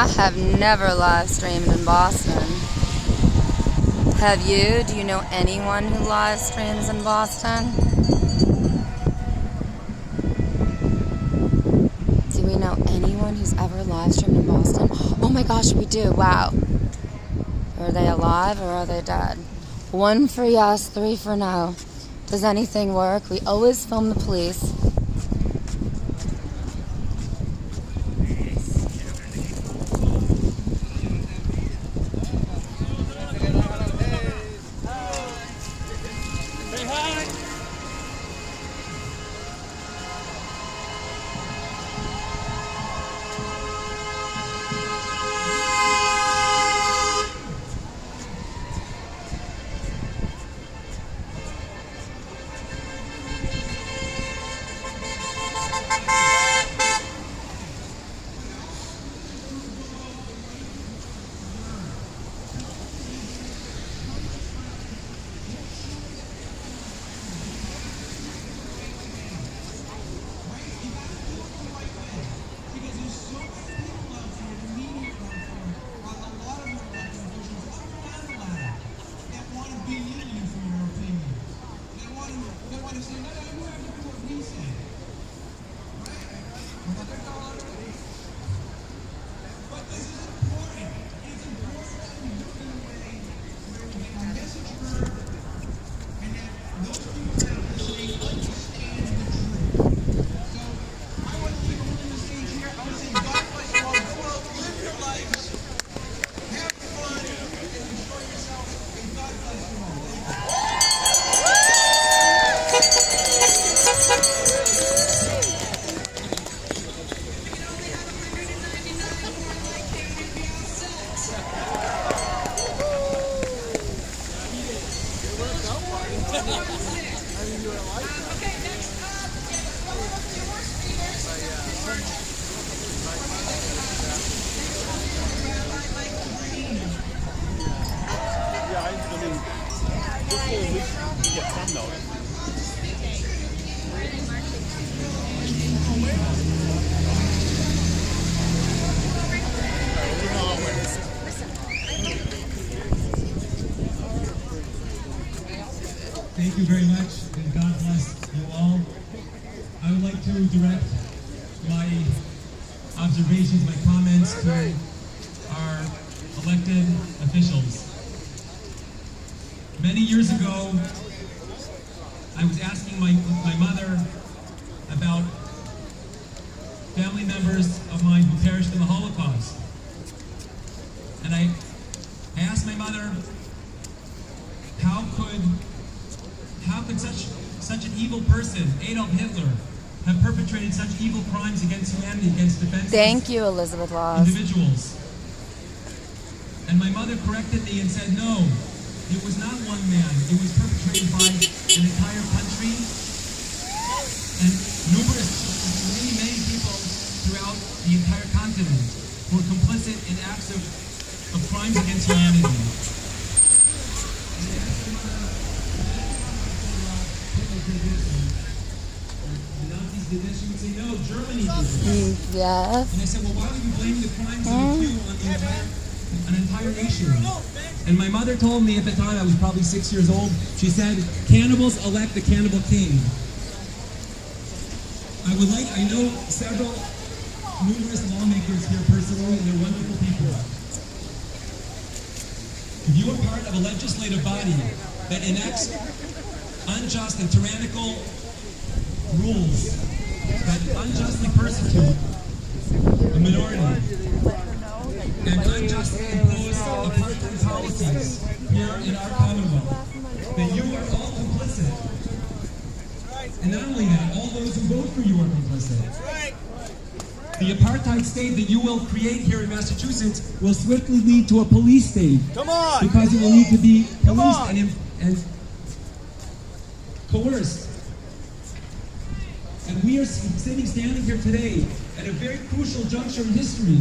I have never live streamed in Boston. Have you? Do you know anyone who live streams in Boston? Do we know anyone who's ever live streamed in Boston? Oh my gosh, we do. Wow. Are they alive or are they dead? 1 for yes, 3 for no. Does anything work? We always film the police. Thank you very much, and God bless you all. I would like to direct my observations, my comments to our elected officials. Many years ago, I was asking my mother about family members of mine who perished in the Holocaust. And I asked my mother, how could such an evil person, Adolf Hitler, have perpetrated such evil crimes against humanity, against defenseless Thank you, Elizabeth Laws. individuals? And my mother corrected me and said, no, it was not one man. It was perpetrated by an entire country and many people throughout the entire continent who were complicit in acts of crimes against humanity. Did this? She would say, no, Germany did this. Yes. And I said, well, why would you blame the crimes of the few on an entire nation? And my mother told me at the time, I was probably 6 years old, she said, cannibals elect the cannibal king. I know numerous lawmakers here personally, and they're wonderful people. If you are part of a legislative body that enacts unjust and tyrannical rules that unjustly persecute a minority and unjustly impose apartheid policies here in our Commonwealth, then you are all complicit. And not only that, all those who vote for you are complicit. The apartheid state that you will create here in Massachusetts will swiftly lead to a police state. Come on! Because it will need to be policed and coerced. And we are standing here today at a very crucial juncture in history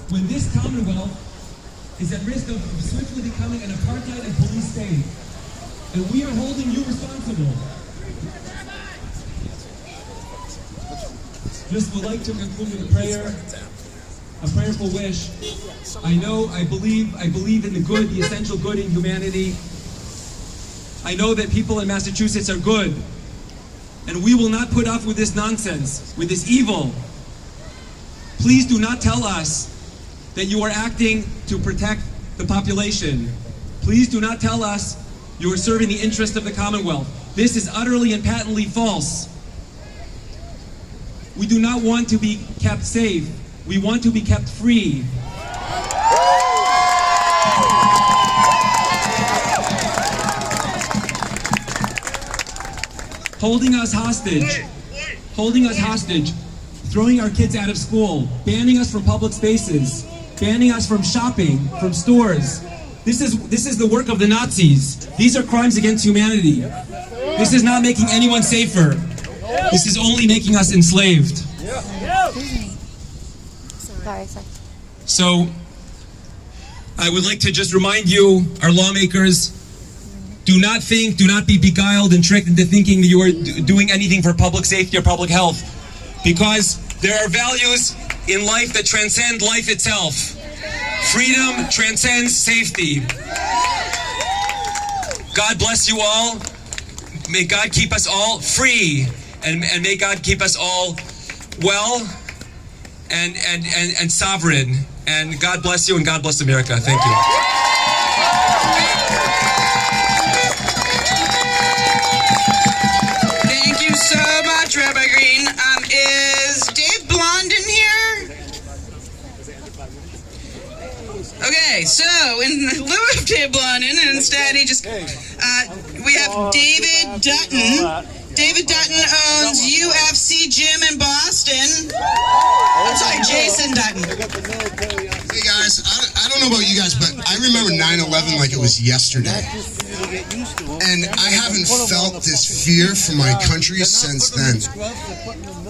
when this Commonwealth is at risk of swiftly becoming an apartheid and police state. And we are holding you responsible. Just would like to conclude with a prayer. a prayerful wish. I believe in the good, the essential good in humanity. I know that people in Massachusetts are good, and we will not put up with this nonsense, with this evil. Please do not tell us that you are acting to protect the population. Please do not tell us you are serving the interest of the Commonwealth. This is utterly and patently false. We do not want to be kept safe. We want to be kept free. Holding us hostage, throwing our kids out of school, banning us from public spaces, banning us from shopping, from stores. This is the work of the Nazis. These are crimes against humanity. This is not making anyone safer. This is only making us enslaved. Sorry. So, I would like to just remind you, our lawmakers, do not be beguiled and tricked into thinking that you are doing anything for public safety or public health, because there are values in life that transcend life itself. Freedom transcends safety. God bless you all. May God keep us all free, and may God keep us all well and sovereign. And God bless you, and God bless America. Thank you. Thank you so much, Rabbi Green. Is Dave Blond in here? Okay, so in lieu of Dave Blond, and instead he just, we have David Dutton. David Dutton owns UFC Gym in Boston. I'm sorry, Jason Dutton. Hey guys, I don't know about you guys, but I remember 9/11 like it was yesterday. And I haven't felt this fear for my country since then.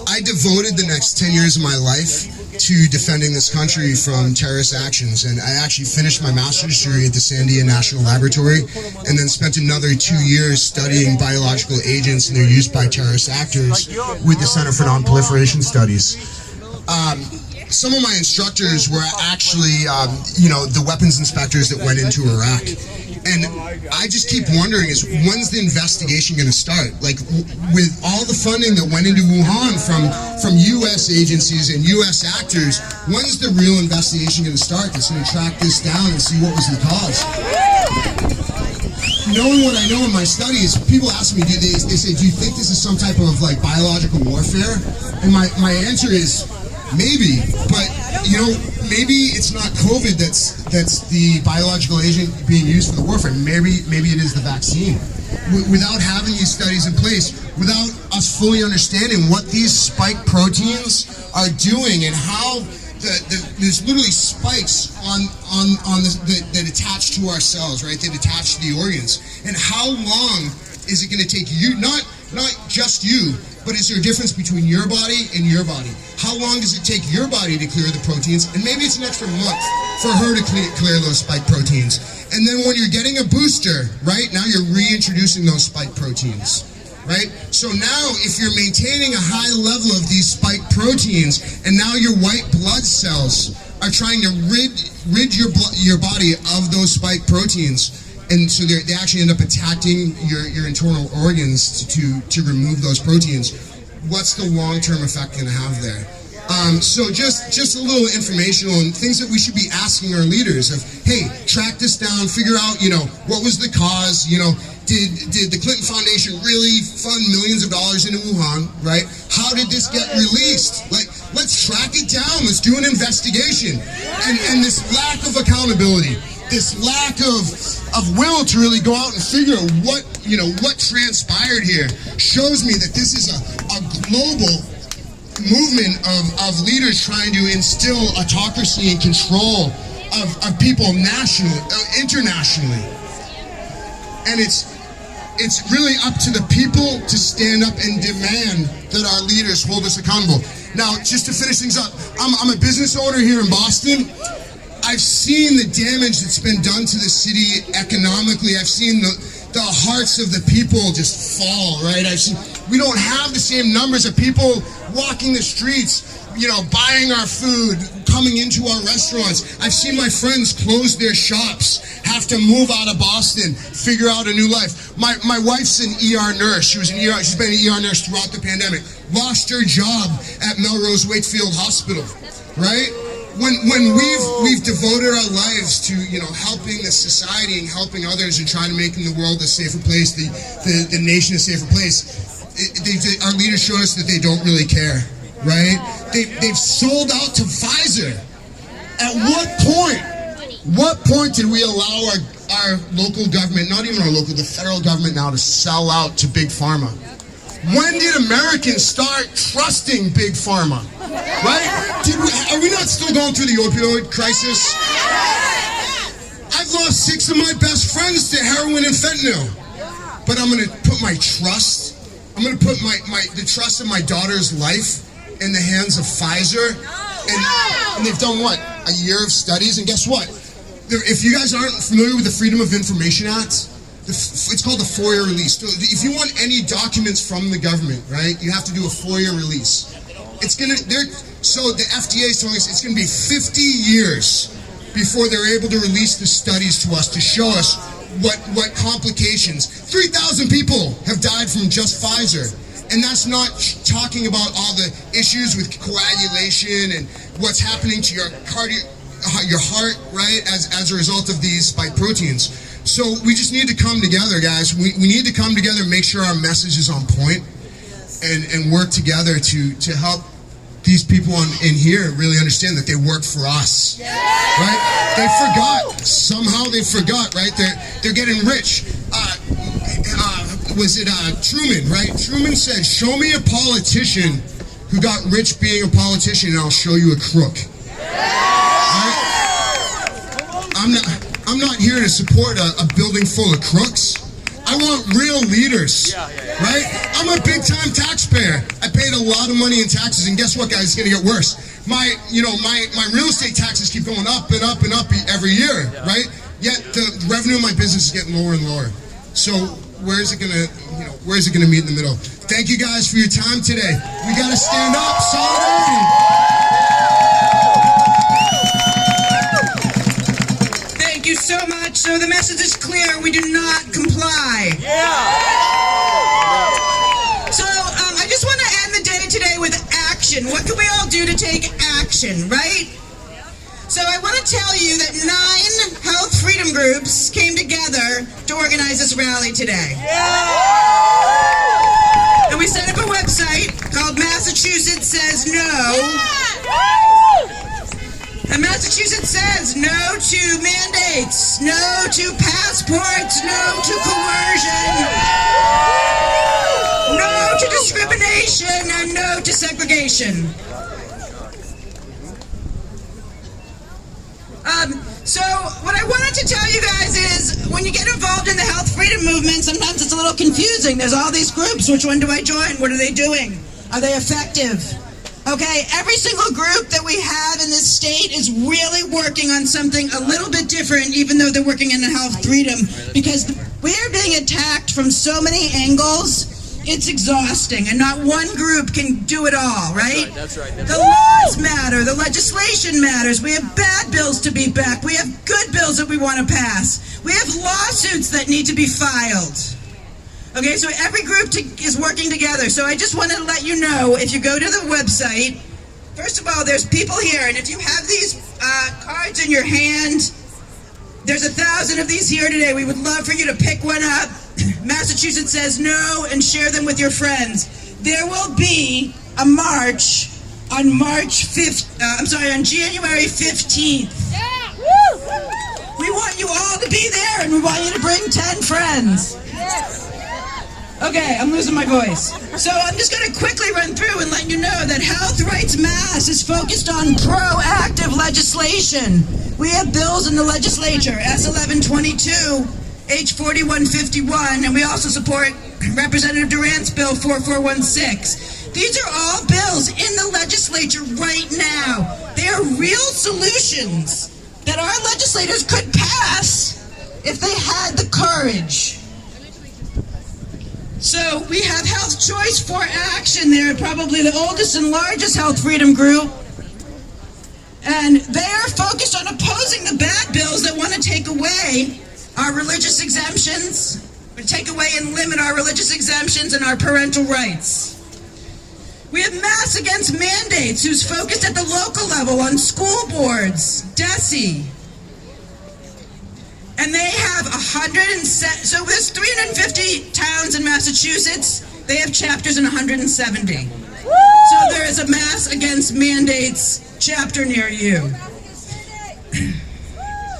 I devoted the next 10 years of my life to defending this country from terrorist actions, and I actually finished my master's degree at the Sandia National Laboratory, and then spent another 2 years studying biological agents and their use by terrorist actors with the Center for Non-Proliferation Studies. Some of my instructors were actually, the weapons inspectors that went into Iraq. And I just keep wondering when's the investigation going to start? Like, with all the funding that went into Wuhan from U.S. agencies and U.S. actors, when's the real investigation going to start that's going to track this down and see what was the cause? Knowing what I know in my studies, people ask me, they say, do you think this is some type of like biological warfare? And my answer is, maybe, but maybe it's not COVID that's the biological agent being used for the warfare. Maybe it is the vaccine. Without having these studies in place, without us fully understanding what these spike proteins are doing and how there's literally spikes that attach to our cells, right? That attach to the organs. And how long is it going to take you, not just you, but is there a difference between your body and your body? How long does it take your body to clear the proteins? And maybe it's an extra month for her to clear those spike proteins. And then when you're getting a booster, right, now you're reintroducing those spike proteins, right? So now if you're maintaining a high level of these spike proteins, and now your white blood cells are trying to rid your body of those spike proteins, and so they actually end up attacking your internal organs to remove those proteins. What's the long-term effect going to have there? So just a little informational and things that we should be asking our leaders of, hey, track this down, figure out, what was the cause, did the Clinton Foundation really fund millions of dollars into Wuhan, right? How did this get released? Like, let's track it down, let's do an investigation. And this lack of accountability, this lack of will to really go out and figure out what transpired here shows me that this is a global movement of leaders trying to instill autocracy and control of people nationally, internationally. And it's really up to the people to stand up and demand that our leaders hold us accountable. Now, just to finish things up, I'm a business owner here in Boston. I've seen the damage that's been done to the city economically. I've seen the hearts of the people just fall, right? We don't have the same numbers of people walking the streets, buying our food, coming into our restaurants. I've seen my friends close their shops, have to move out of Boston, figure out a new life. My wife's an ER nurse. She's been an ER nurse throughout the pandemic. Lost her job at Melrose Wakefield Hospital, right? When we've devoted our lives to, you know, helping the society and helping others and trying to make the world a safer place, the nation a safer place, our leaders show us that they don't really care, right? They've sold out to Pfizer. At what point did we allow our local government, not even our local, the federal government now, to sell out to Big Pharma? When did Americans start trusting Big Pharma? Right? Are we not still going through the opioid crisis? I've lost 6 of my best friends to heroin and fentanyl. But I'm going to put my trust, I'm going to put the trust of my daughter's life in the hands of Pfizer. And they've done what? A year of studies. And guess what? If you guys aren't familiar with the Freedom of Information Act, it's called the FOIA release. So if you want any documents from the government, right, you have to do a FOIA release. So the FDA is telling us it's going to be 50 years before they're able to release the studies to us to show us what complications. 3,000 people have died from just Pfizer. And that's not talking about all the issues with coagulation and what's happening to your heart, right, as a result of these spike proteins. So we just need to come together, guys. We need to come together and make sure our message is on point and work together to help these people in here really understand that they work for us, right? They forgot. Somehow they forgot, right? They're getting rich. Was it Truman, right? Truman said, show me a politician who got rich being a politician and I'll show you a crook. Right? I'm not here to support a building full of crooks. I want real leaders, right? I'm a big time taxpayer. I paid a lot of money in taxes, and guess what, guys? It's gonna get worse. My real estate taxes keep going up and up and up every year, right? Yet the revenue of my business is getting lower and lower. So where's it gonna meet in the middle? Thank you guys for your time today. We gotta stand up, solidarity. Thank you so much. So the message is clear. We do not comply. So I just want to end the day today with action. What can we all do to take action, right? So I want to tell you that 9 health freedom groups came together to organize this rally today. And we set up a website called Massachusetts Says No. And Massachusetts says no to mandates, no to passports, no to coercion, no to discrimination, and no to segregation. So what I wanted to tell you guys is when you get involved in the health freedom movement, sometimes it's a little confusing. There's all these groups. Which one do I join? What are they doing? Are they effective? Okay, every single group that we have in this state is really working on something a little bit different, even though they're working in the health freedom, because we are being attacked from so many angles. It's exhausting, and not one group can do it all, right? That's right. The laws matter. The legislation matters. We have bad bills to beat back. We have good bills that we want to pass. We have lawsuits that need to be filed. Okay, so every group is working together. So I just wanted to let you know, if you go to the website, first of all, there's people here, and if you have these cards in your hand, there's 1,000 of these here today. We would love for you to pick one up. Massachusetts Says No, and share them with your friends. There will be a march on on January 15th. Yeah. Woo! We want you all to be there, and we want you to bring 10 friends. Okay, I'm losing my voice. So I'm just going to quickly run through and let you know that Health Rights Mass is focused on proactive legislation. We have bills in the legislature, S1122, H4151, and we also support Representative Durant's bill 4416. These are all bills in the legislature right now. They are real solutions that our legislators could pass if they had the courage. So we have Health Choice for Action. They're probably the oldest and largest health freedom group. And they are focused on opposing the bad bills that want to take away our religious exemptions, or take away and limit our religious exemptions and our parental rights. We have Mass Against Mandates, who's focused at the local level on school boards, DESE. And they have so there's 350 towns in Massachusetts. They have chapters in 170. So there is a Mass Against Mandates chapter near you.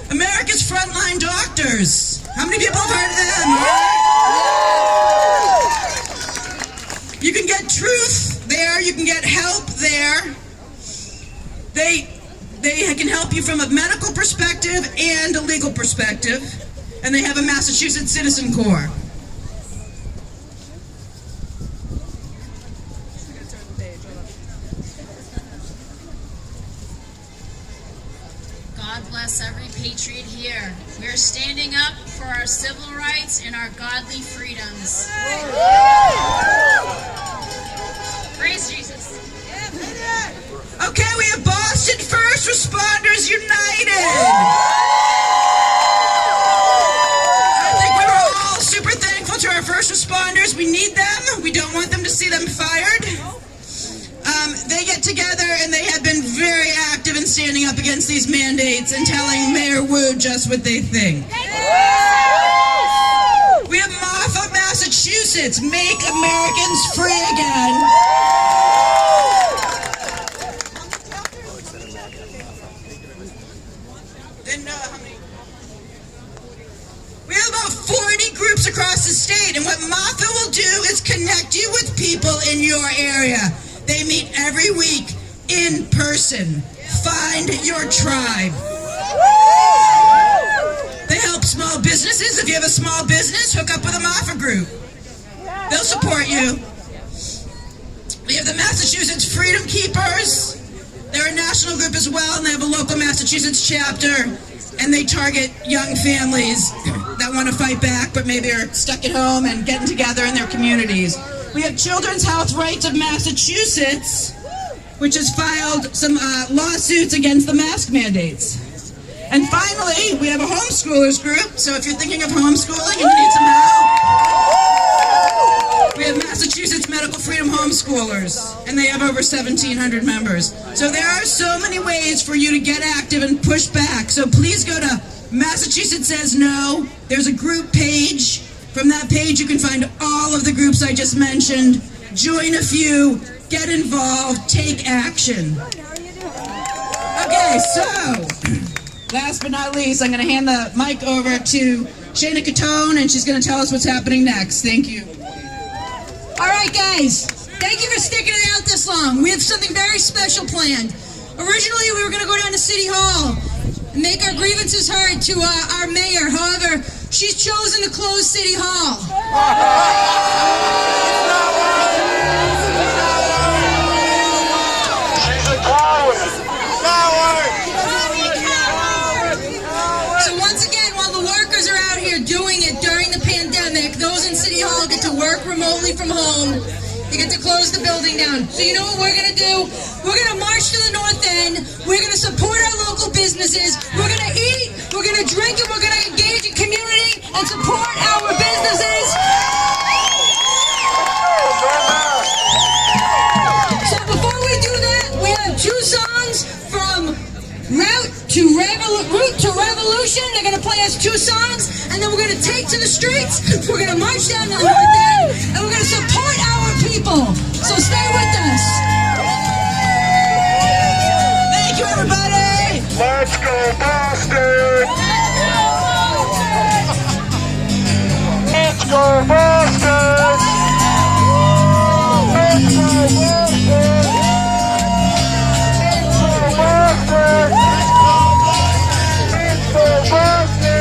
America's Frontline Doctors. How many people have heard of them? You can get truth there. You can get help there. They can help you from a medical perspective and a legal perspective. And they have a Massachusetts Citizen Corps. God bless every patriot here. We are standing up for our civil rights and our godly freedoms. Praise Jesus. Okay, we have Boston First Responders United. I think we were all super thankful to our first responders. We need them. We don't want them to see them fired. They get together and they have been very active in standing up against these mandates and telling Mayor Wu just what they think. We have Martha, Massachusetts, Make Americans Free Again. We have about 40 groups across the state, and what Martha will do is connect you with people in your area. They meet every week in person. Find your tribe. They help small businesses. If you have a small business, hook up with a Martha group. They'll support you. We have the Massachusetts Freedom Keepers. They're a national group as well, and they have a local Massachusetts chapter. And they target young families that want to fight back, but maybe are stuck at home and getting together in their communities. We have Children's Health Rights of Massachusetts, which has filed some lawsuits against the mask mandates. And finally, we have a homeschoolers group. So if you're thinking of homeschooling and you need some help, we have Massachusetts Medical Freedom Homeschoolers, and they have over 1,700 members. So there are so many ways for you to get active and push back. So please go to Massachusetts Says No. There's a group page. From that page, you can find all of the groups I just mentioned. Join a few, get involved, take action. Okay, so last but not least, I'm going to hand the mic over to Shayna Catone, and she's going to tell us what's happening next. Thank you. All right, guys, thank you for sticking it out this long. We have something very special planned. Originally, we were going to go down to City Hall and make our grievances heard to our mayor. However, she's chosen to close City Hall. She's a coward. So once again, while the workers are out here doing it during the pandemic, those in City Hall get to work remotely from home. They get to close the building down. So you know what we're going to do? We're going to march to the North End. We're going to support our local businesses. We're going to eat. We're going to drink, and we're going to engage in community and support our businesses. So before we do that, we have two songs from Route to Revolution. They're going to play us two songs, and then we're going to take to the streets. We're going to march down to the North End, and we're going to support our people. So stay with us. Thank you, everybody. Let's go, Boston! Let's go, Boston! Let's go, Boston! Let's go, Boston! Let's go, Boston!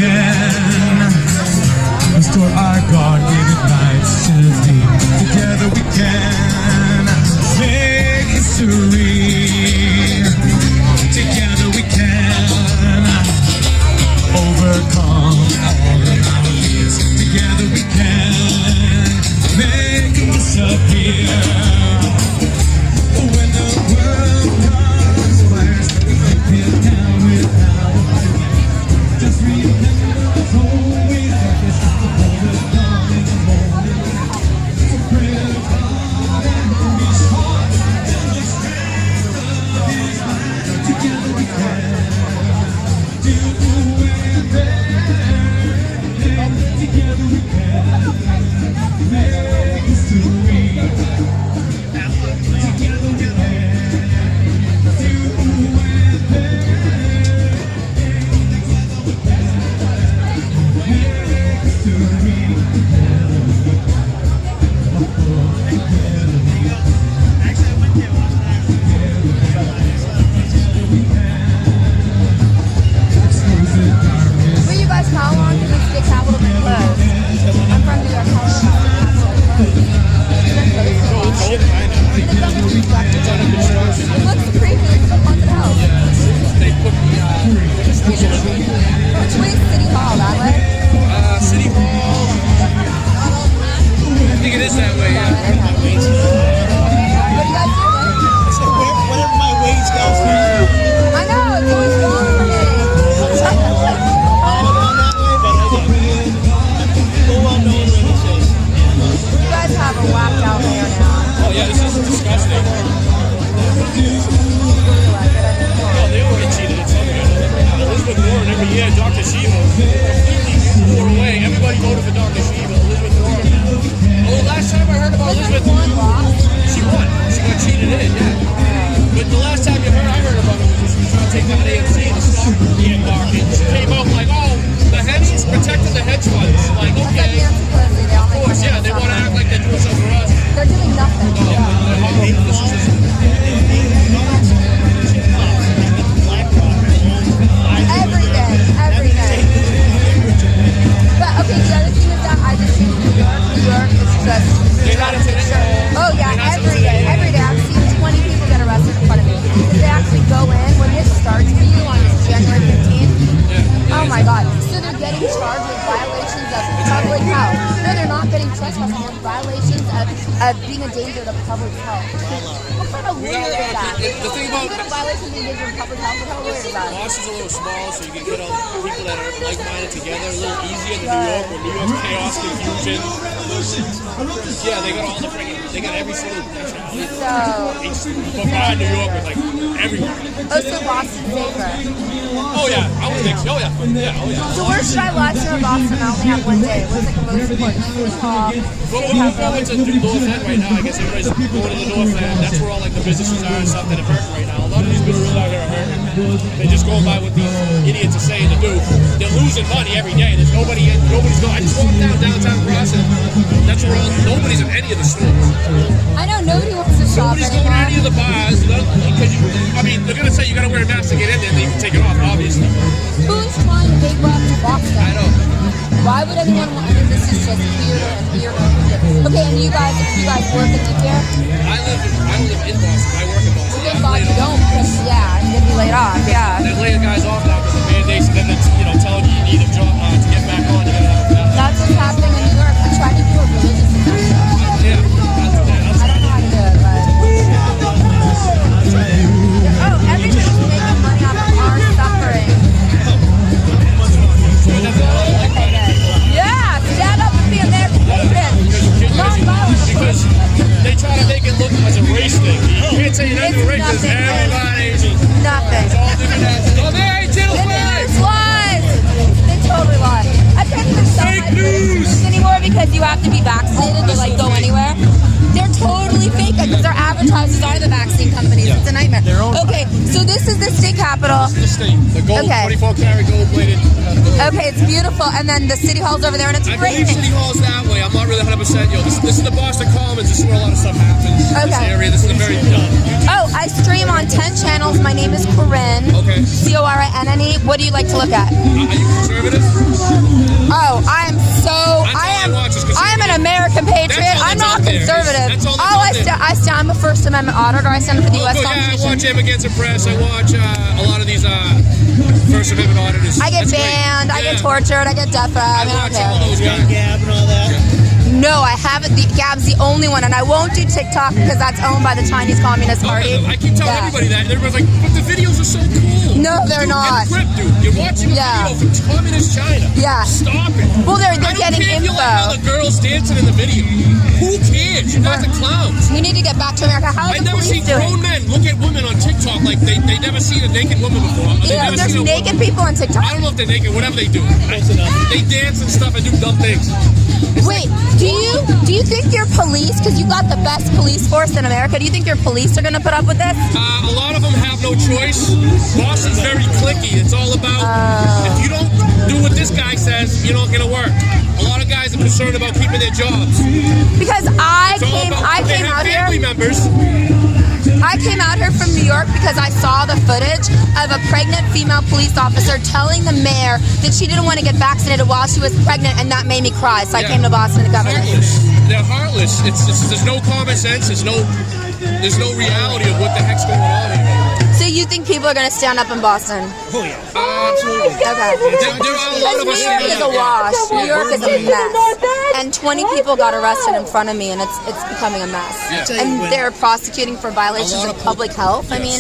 can restore our God-given rights to be. Together we can make history. Together we can overcome all of our fears. Together we can make them disappear. When the world conspires, we make it down without fear. Just remember it's always like this. The border dawn in the morning. So pray to God and reach hard in the strength of His might. Together we can do anything. Together we can make history. Together we can do Will you guys, how long can the state capitol be closed? I'm from New York. How long can the Capitol be closed? It looks creepy. It's a haunted house. Which way is City Hall? That way? City Hall. I think it is that way, yeah. What are you guys doing? Whatever my wage tells me. I know, it's always wrong for me. You guys have a whacked out hair now. Oh yeah, this is disgusting. Oh, they all get cheated at some point. Elizabeth Warren every year, Dr. Shiva completely wore away. Everybody voted for Dr. Shiva, Elizabeth Warren. Oh, last time I heard about Elizabeth Warren, she won. She got cheated in, yeah. But the last time I heard about it was she was trying to take down AMC, the stock market. She came out like, oh, the hedges protected the hedge funds. Like, okay. Of course, yeah, they want to act like they're doing something for us. They're doing nothing. Every day. But okay, the other thing is that I just think New York is just. Oh yeah, every day. I've seen 20 people get arrested in front of me. Because they actually go in when this starts for you on January 15th. Oh my God. So they're getting charged with violations of public health. No, they're not getting trespassing. They're violations of being a danger to public health. What kind of weird is that? The thing about What kind of violation of danger to public health? What kind of weird is that? Boston's a little small, so you can get all the people that are like-minded together a little easier than New York, where New York's chaos, confusion. Yeah, they got all the freaking, they got every single nationality. But behind New York was like everywhere. Oh, so Boston's safer. Oh yeah, I would think so. Oh yeah. So where should I lodge in Boston? I only have one day. What's like the most important? City Hall, State Capitol. It's a North End right now. I guess everybody's going to the North End. That's where all like the businesses are and stuff that are hurting right now. A lot of these businesses out here are hurting. They're just going by what these idiots are saying to do. They're losing money every day. There's nobody's going. I just walked down downtown Crossing. That's where nobody's in any of the stores. I know nobody wants to shop Nobody's going to any of the bars. Because they're going to say you got to wear a mask to get in there. Then you can take it off, obviously. Who's trying to make up to Boston? I know. Why would anyone want? I mean, this is just weird and weird. Okay, and you guys work and live here? I don't live in Boston. I work in Boston. Thank God you don't, because you'd be laid off. Yeah. They're laying guys off now because of mandates, and then they're telling you you need a job to get back on. You gotta have a job. That's what's happening in New York. They're trying to do a religious exemption. Yeah. I don't know how to do it, but. Oh, everybody's making money off of our suffering. Yeah, stand up and be American patriots. Non-violent. Because they try to make it look as a race thing. You can't say you're not doing race because everybody's nothing. all different actions. Oh, they ain't too lies. They totally lie. I can't even sell my business anymore because you have to be vaccinated to like go anywhere. They're totally fake because their advertisers are the vaccine companies. It's a nightmare. Okay, so this is the state capitol. Capitol? This is the state. The gold, Okay. 24 karat gold plated. Okay, it's beautiful. And then the city hall's over there, and it's I believe raining. City Hall's that way. I'm not really 100%. This is the Boston Commons. This is where a lot of stuff happens. This Okay. area. This is a very Oh, I stream on 10 channels. My name is Corinne. Okay. Corinne. What do you like to look at? Are you conservative? Oh, I am so. I am an American patriot. I'm not conservative. I stand for First Amendment audit, or I stand for the U.S. Yeah, I Constitution. watch Immigrants and Press. I watch a lot of these First Amendment auditors. I get That's banned. great. I get tortured. I get death threats. I I don't watch care. all those guys. Gab and all that. No, I haven't. Gab's the only one, and I won't do TikTok because that's owned by the Chinese Communist Party. I keep telling everybody that, and everybody's like, but the videos are so cool. No, they're Dude, not. Get a grip, dude. You're watching a video from communist China. Yeah. Stop it. Well, they're I don't getting care if you info. like how the girls dancing in the video. Who cares? You guys are clowns. We need to get back to America. How are I the never police seen doing? grown men look at women on TikTok like they never seen a naked woman before. They Yeah, never there's seen a naked woman. people on TikTok. I don't know if they're naked, whatever they do. They dance and stuff and do dumb things. Wait, do you think your police, because you got the best police force in America, do you think your police are going to put up with this? A lot of them have no choice. Boston's very cliquey. It's all about if you don't do what this guy says, you're not gonna work. A lot of guys are concerned about keeping their jobs. Because I It's all came about- they have out here. family members. I came out here from New York because I saw the footage of a pregnant female police officer telling the mayor that she didn't want to get vaccinated while she was pregnant, and that made me cry. So I came to Boston to governor. Heartless. They're heartless. There's no common sense. There's no reality of what the heck's going on here. So you think people are going to stand up in Boston? Oh yeah. Absolutely. Okay. There are a lot of New us York in is there. a wash. Yeah. New York is a mess. And 20 people got arrested in front of me, and it's becoming a mess. Yeah. And they're prosecuting for violations A lot of of public health. I mean,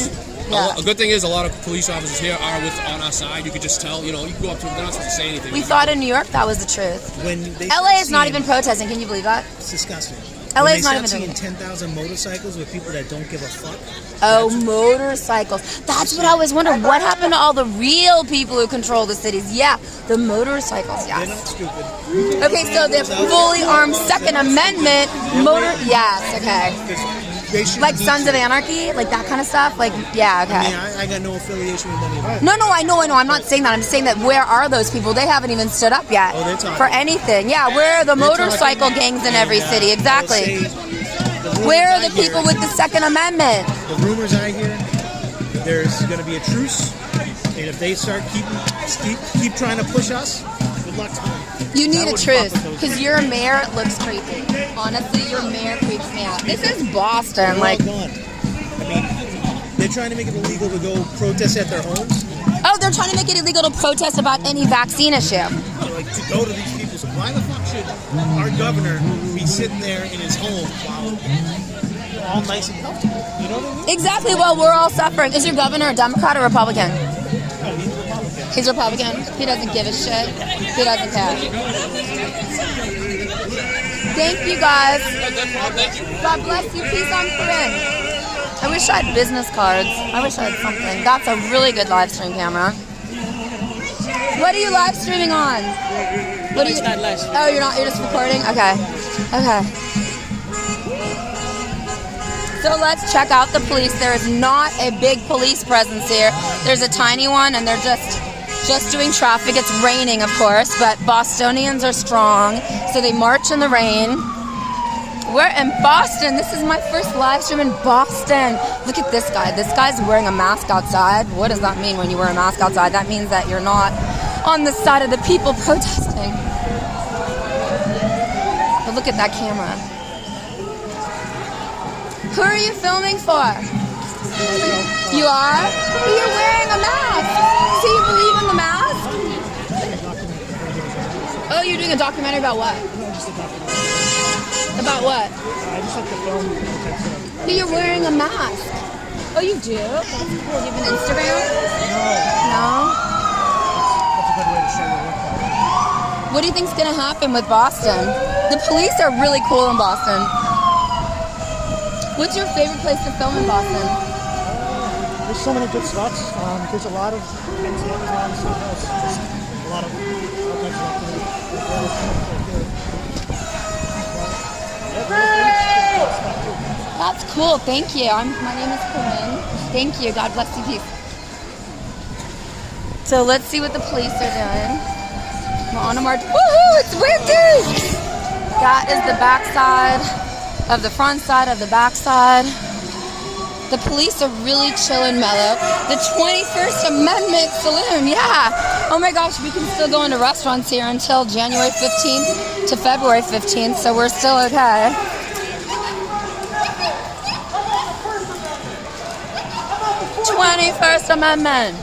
A good thing is a lot of police officers here are on our side. You could just tell, you can go up to them, they're not supposed to say anything. we thought in New York that was the truth. When they LA is not seeing- even protesting. Can you believe that? It's disgusting. LA When is they not start even seeing doing it. 10,000 motorcycles with people that don't give a fuck. Oh, motorcycles. That's what I was wondering. What happened to all the real people who control the cities? Yeah, the motorcycles, They're not yes. stupid. Okay, so they're fully armed Second Amendment yes, okay. They should Like need Sons to. of Anarchy, like that kind of stuff? Like, yeah, I mean, okay. I got no affiliation with any of that. No, I know. I'm not saying that. I'm saying that where are those people? They haven't even stood up yet Oh, they're talking. for anything. Yeah, where are the They're motorcycle talking, gangs in every and, city? they'll Exactly. say the rumors Where are I the people hear- with the Second Amendment? The rumors I hear, there's going to be a truce, and if they start keep trying to push us, good luck to them. You need I a wouldn't truce fuck with those because your mayor looks creepy. Honestly, your mayor creeps me out. This is Boston. They're Like, all gone. I mean, they're trying to make it illegal to go protest at their homes. oh, they're trying to make it illegal to protest about any vaccine issue. Like to go to these people. So why the fuck should our governor be sitting there in his home while all nice and comfortable? You know what I mean? Exactly. Well, we're all suffering. Is your governor a Democrat or Republican? No, he's a Republican. He's Republican. He doesn't give a shit. He doesn't care. Thank you, guys. God bless you. Peace on Corinne. I wish I had business cards. I wish I had something. That's a really good live stream camera. What are you live streaming on? What are you? Oh, you're not. You're just recording. Okay. Okay. So let's check out the police. There is not a big police presence here. There's a tiny one, and they're just doing traffic. It's raining, of course, but Bostonians are strong, so they march in the rain. We're in Boston. This is my first live stream in Boston. Look at this guy. This guy's wearing a mask outside. What does that mean when you wear a mask outside? That means that you're not on the side of the people protesting. But look at that camera. Who are you filming for? You are? You're wearing a mask. So you believe in the mask? Oh, you're doing a documentary about what? About what? I just like to film. You're wearing a mask. Oh, you do? That's cool. Do you have an Instagram? No? That's a good way to show your work ethic. What do you think's gonna happen with Boston? The police are really cool in Boston. What's your favorite place to film in Boston? There's so many good spots. There's a lot of things going on. So it's just a lot of all kinds of activity. That's cool. Thank you. My name is Corinne. Thank you. God bless you. Peace. So let's see what the police are doing. We're on a march. Woohoo! It's windy! That is the back side of the front side of the back side. The police are really chill and mellow. The 21st Amendment Saloon, yeah. Oh my gosh, we can still go into restaurants here until January 15th to February 15th, so we're still okay. '21st Amendment.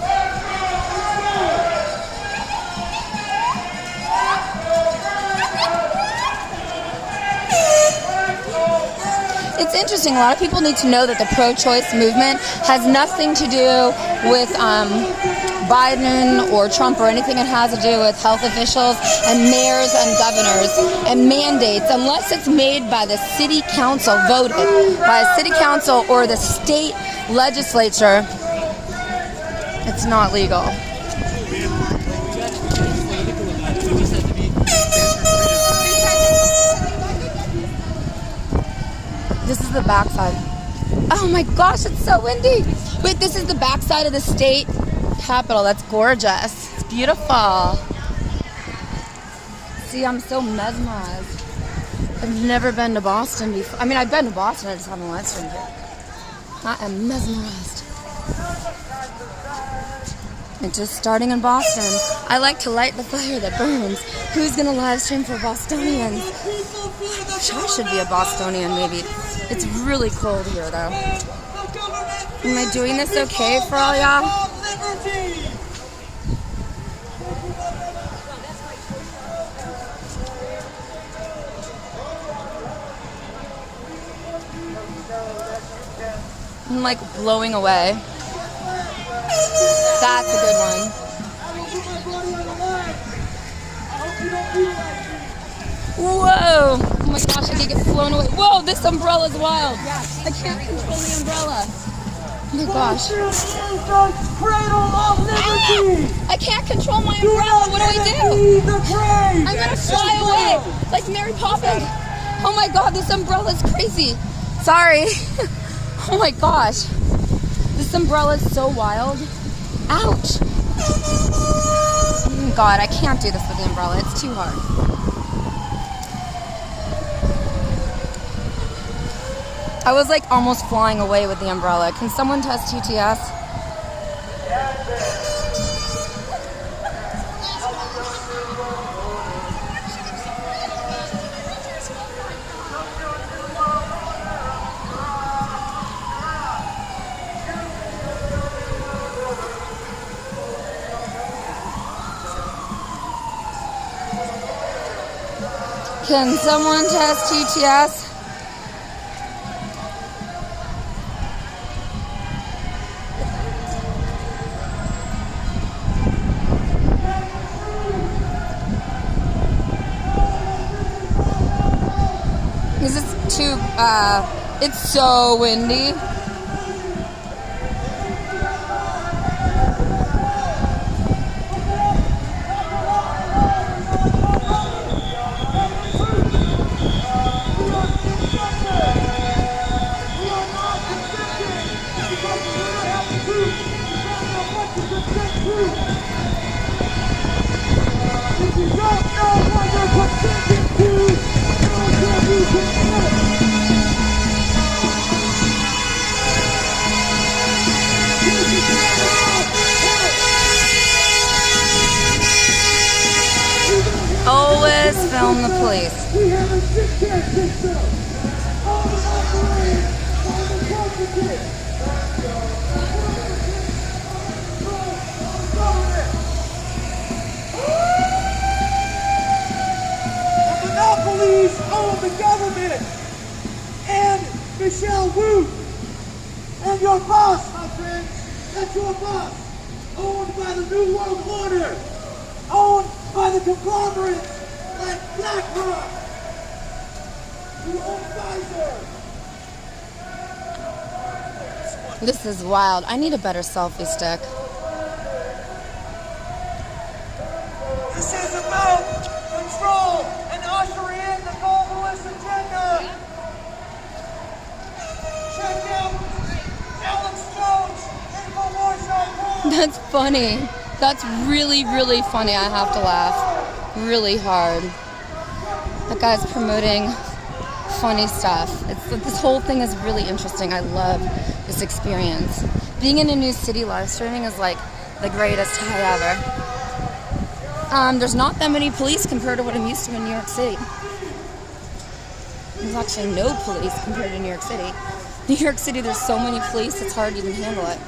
It's interesting. A lot of people need to know that the pro-choice movement has nothing to do with Biden or Trump or anything. It has to do with health officials and mayors and governors and mandates, unless it's made by the city council, voted by a city council or the state legislature. It's not legal. This is the backside. Oh my gosh, it's so windy. Wait, this is the backside of the state capitol. That's gorgeous. It's beautiful. See, I'm so mesmerized. I've never been to Boston before. I mean, I've been to Boston, I just haven't live streamed it. I am mesmerized. And just starting in Boston, I like to light the fire that burns. Who's gonna live stream for Bostonians? I should be a Bostonian, maybe. It's really cold here, though. Am I doing this okay for all y'all? I'm like blowing away. That's a good one. Whoa! Oh my gosh, I could get flown away. Whoa, this umbrella's wild. I can't control the umbrella. Oh my gosh. I can't control my umbrella. What do? I'm gonna fly away like Mary Poppins. Oh my god, this umbrella's crazy. Sorry. Oh my gosh. This umbrella is so wild. Ouch. Oh god, I can't do this with the umbrella. It's too hard. I was like almost flying away with the umbrella. Can someone test TTS? Can someone test TTS? Is this too, it's so windy. Always film the police. The monopolies own the government and Michelle Wu and your boss, my friends. That's your boss. Owned by the New World Order. Owned by the conglomerates like BlackRock, who own Pfizer. This is wild. I need a better selfie stick. This is about control and ushering in the globalist agenda. Check out Alex Jones and That's funny. That's really, really funny. I have to laugh really hard. That guy's promoting funny stuff. This whole thing is really interesting. I love this experience. Being in a new city live streaming is like the greatest high ever. There's not that many police compared to what I'm used to in New York City. There's actually no police compared to New York City. New York City, there's so many police, it's hard to even handle it.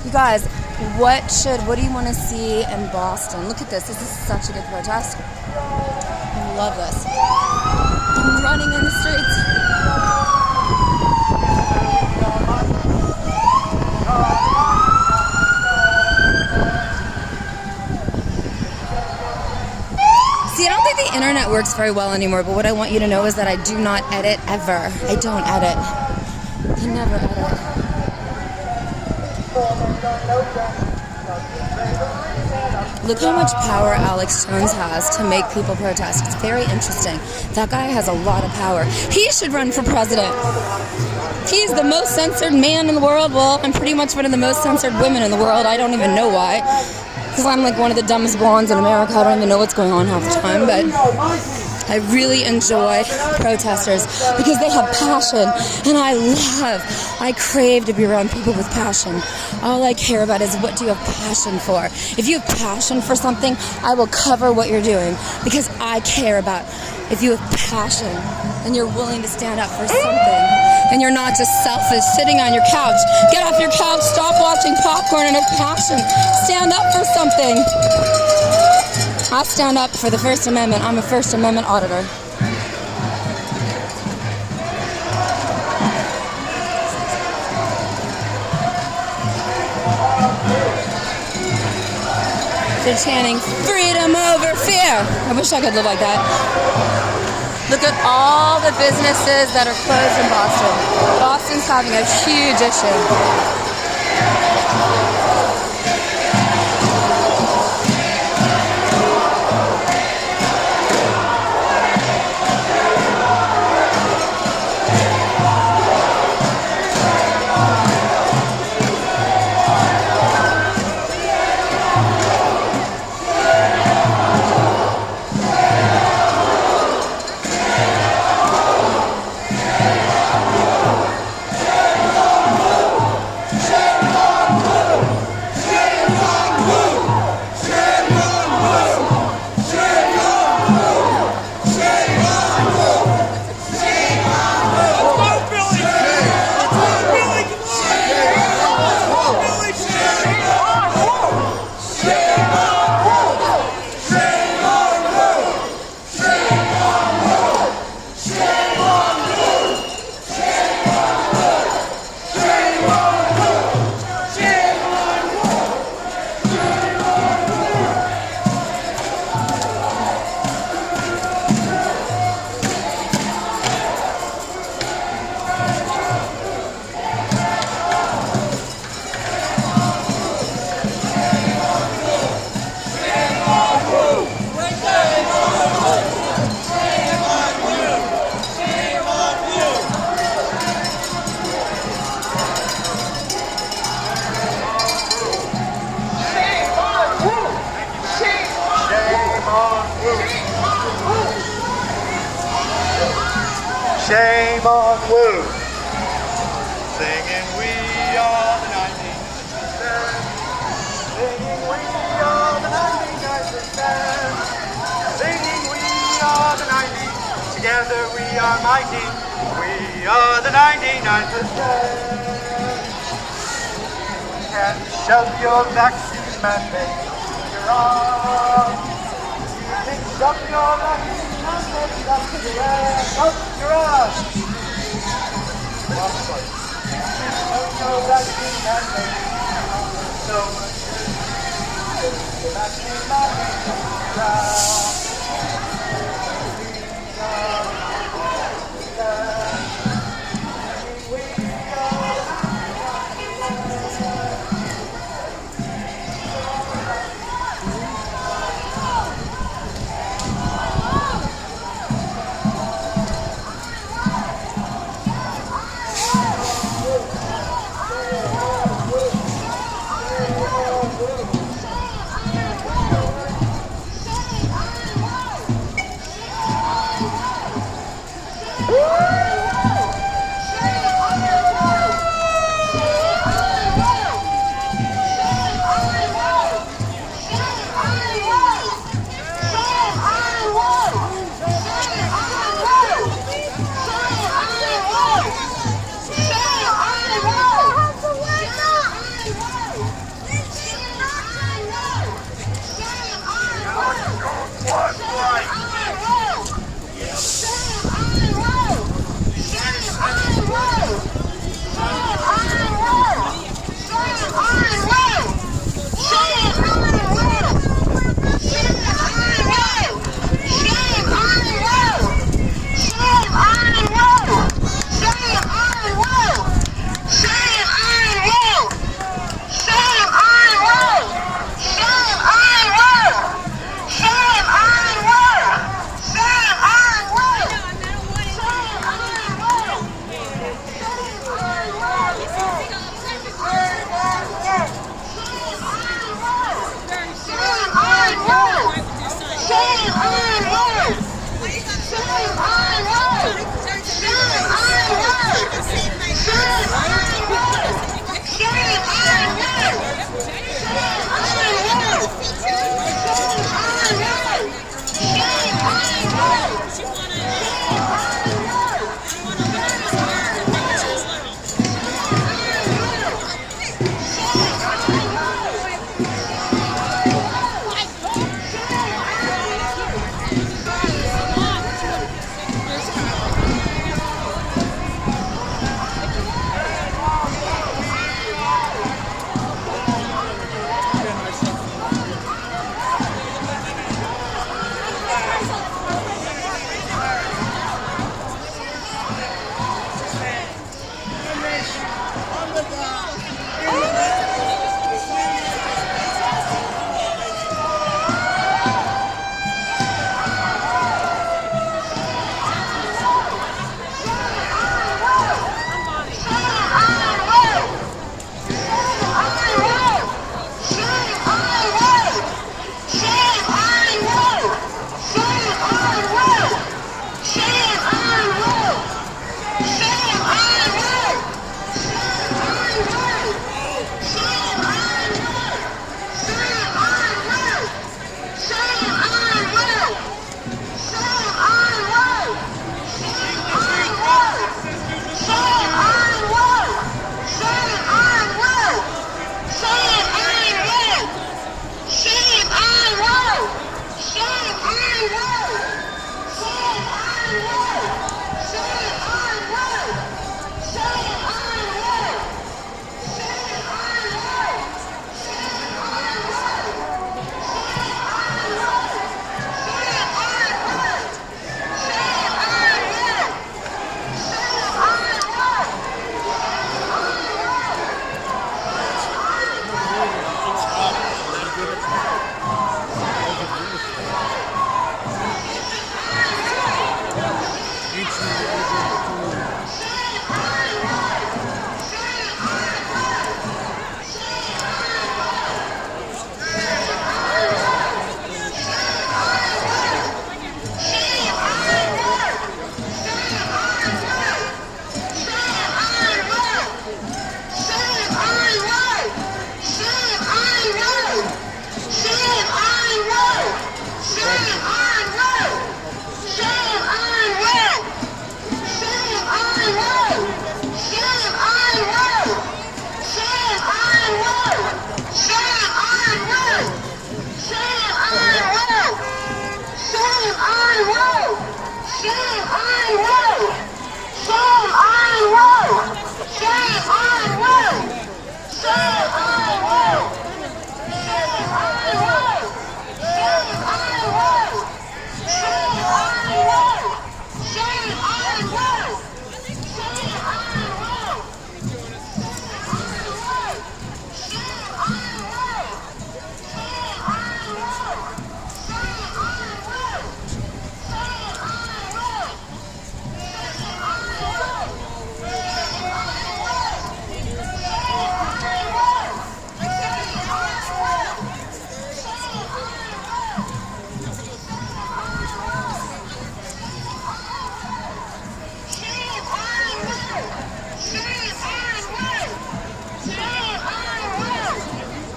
You guys, what do you want to see in Boston? Look at this. This is such a good protest. I love this. I'm running in the streets. See, I don't think the internet works very well anymore, but what I want you to know is that I do not edit ever. I don't edit. I never edit. Look how much power Alex Jones has to make people protest. It's very interesting. That guy has a lot of power. He should run for president. He's the most censored man in the world. Well, I'm pretty much one of the most censored women in the world. I don't even know why. Because I'm like one of the dumbest blondes in America. I don't even know what's going on half the time. But I really enjoy protesters because they have passion. And I crave to be around people with passion. All I care about is, what do you have passion for? If you have passion for something, I will cover what you're doing because I care about. If you have passion and you're willing to stand up for something and you're not just selfish sitting on your couch, get off your couch, stop watching popcorn and have passion. Stand up for something. I stand up for the First Amendment. I'm a First Amendment auditor. They're chanting, freedom over fear. I wish I could live like that. Look at all the businesses that are closed in Boston. Boston's having a huge issue. Shame on Woo. Singing we are the 19%. Singing we are the 99%. Singing we are the 90. Together we are mighty. We are the 99%. You can shove your vaccine mandate your arm. You can shove your vaccine mandate up your ass, up your ass. Shove your vaccine mandate. So much your vaccine mandate up your ass.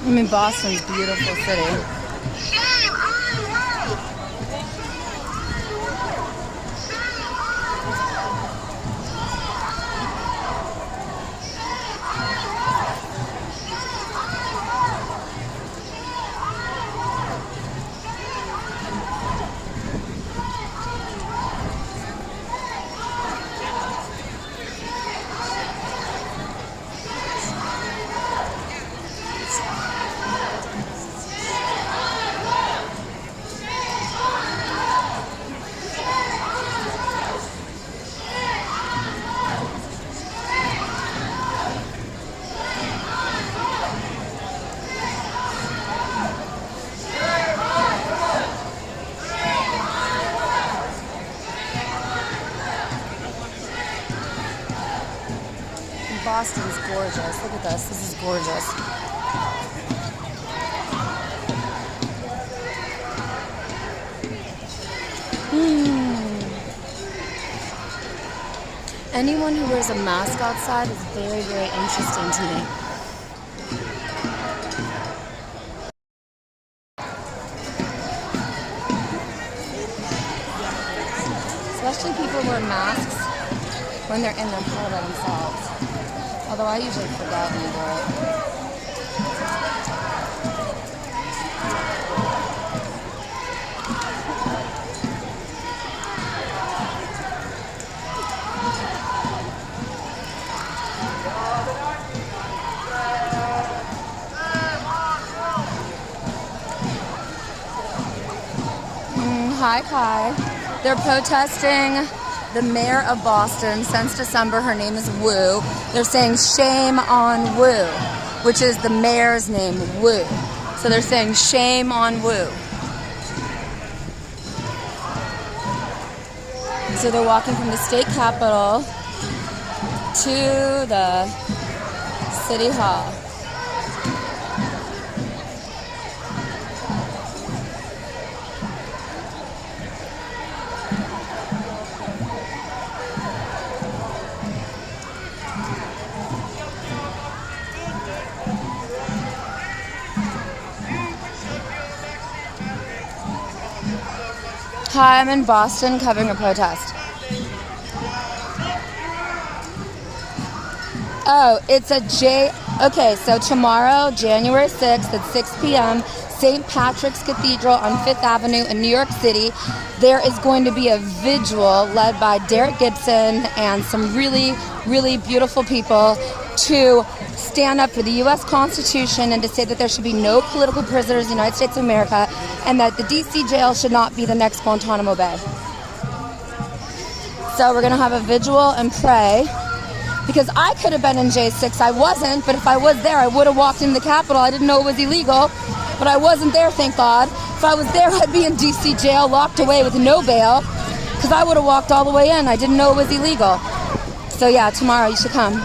I mean, Boston's a beautiful city. Boston's gorgeous. Look at this. This is gorgeous. Anyone who wears a mask outside is very, very interesting to me. Especially people who wear masks when they're in their car by themselves. Although I usually forget when I do it. Hi, Kai. They're protesting the mayor of Boston since December. Her name is Wu. They're saying shame on Wu, which is the mayor's name, Wu. So they're saying shame on Wu. So they're walking from the state capitol to the city hall. Hi, I'm in Boston covering a protest. Oh, it's a okay, so tomorrow, January 6th at 6 p.m., St. Patrick's Cathedral on 5th Avenue in New York City, there is going to be a vigil led by Derek Gibson and some really, really beautiful people to stand up for the U.S. Constitution and to say that there should be no political prisoners in the United States of America and that the D.C. jail should not be the next Guantanamo Bay. So we're going to have a vigil and pray, because I could have been in J6. I wasn't, but if I was there, I would have walked into the Capitol. I didn't know it was illegal, but I wasn't there, thank God. If I was there, I'd be in D.C. jail, locked away with no bail, because I would have walked all the way in. I didn't know it was illegal. So yeah, tomorrow you should come.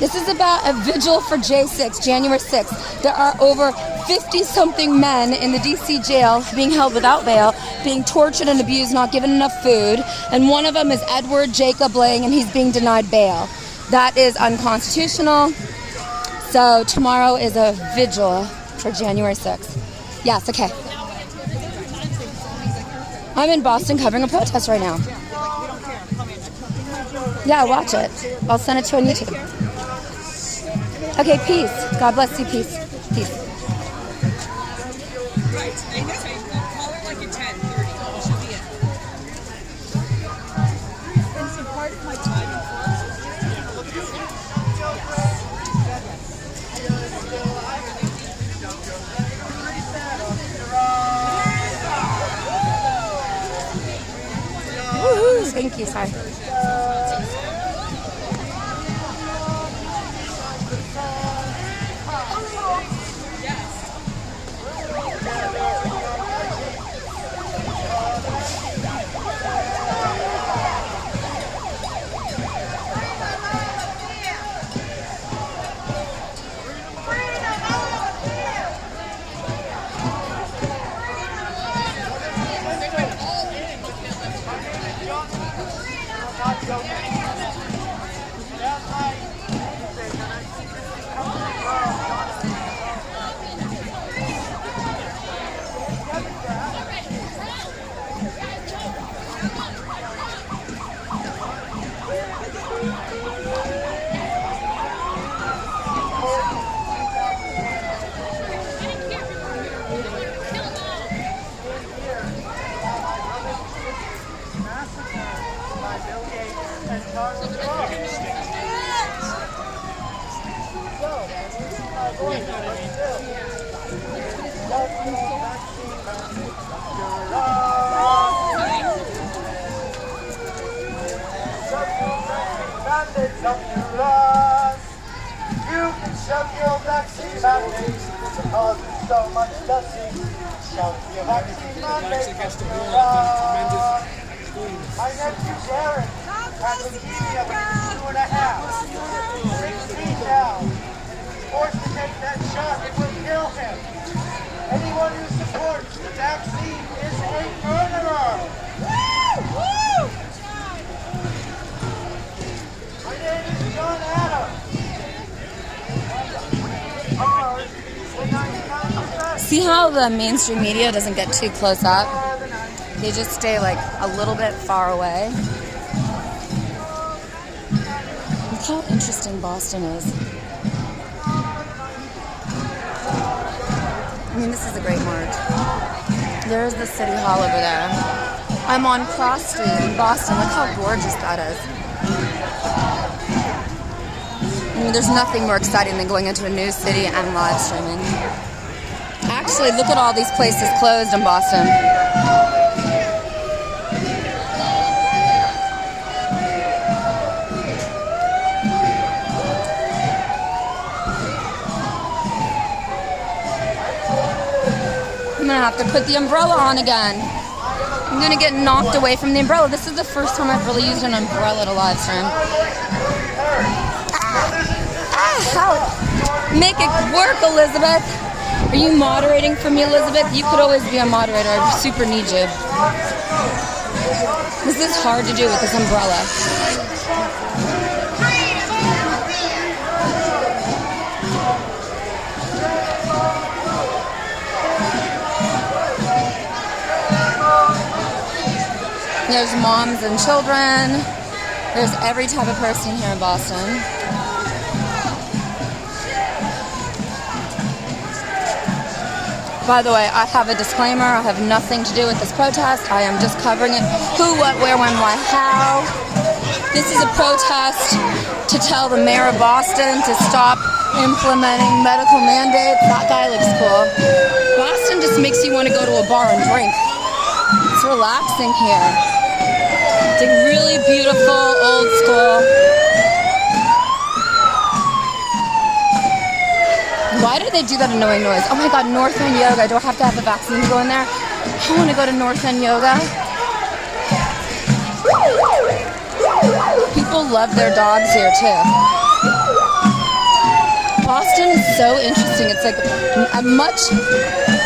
This is about a vigil for J6, January 6th. There are over 50-something men in the D.C. jail being held without bail, being tortured and abused, not given enough food. And one of them is Edward Jacob Lang, and he's being denied bail. That is unconstitutional. So tomorrow is a vigil for January 6th. Yes, okay. I'm in Boston covering a protest right now. Yeah, watch it. I'll send it to you on YouTube. Okay, peace. God bless you. Peace. Peace. Right. Call her like at 10:30. She'll be in. And so part of my time Woohoo! Thank you. Sorry. You can shove your vaccine mandates because it's so much dusting. Shove your vaccine mandates up your ass. My nephew Darren had leukemia when he was 2.5. 16 now. He's forced to take that shot. It will kill him. Anyone who supports the vaccine is a murderer. My name is John Adams. See how the mainstream media doesn't get too close up? They just stay like a little bit far away. Look how interesting Boston is. I mean, this is a great march. There's the City Hall over there. I'm on Cross Street in Boston. Look how gorgeous that is. I mean, there's nothing more exciting than going into a new city and live streaming. Actually, look at all these places closed in Boston. I'm gonna have to put the umbrella on again. I'm gonna get knocked away from the umbrella. This is the first time I've really used an umbrella to live stream. How? Make it work, Elizabeth. Are you moderating for me, Elizabeth? You could always be a moderator. I super need you. This is hard to do with this umbrella. There's moms and children. There's every type of person here in Boston. By the way, I have a disclaimer. I have nothing to do with this protest. I am just covering it. Who, what, where, when, why, how. This is a protest to tell the mayor of Boston to stop implementing medical mandates. That guy looks cool. Boston just makes you want to go to a bar and drink. It's relaxing here. It's like really beautiful, old school. Why do they do that annoying noise? Oh my god, North End Yoga. Do I have to have a vaccine to go in there? I want to go to North End Yoga. People love their dogs here too. Boston is so interesting. It's like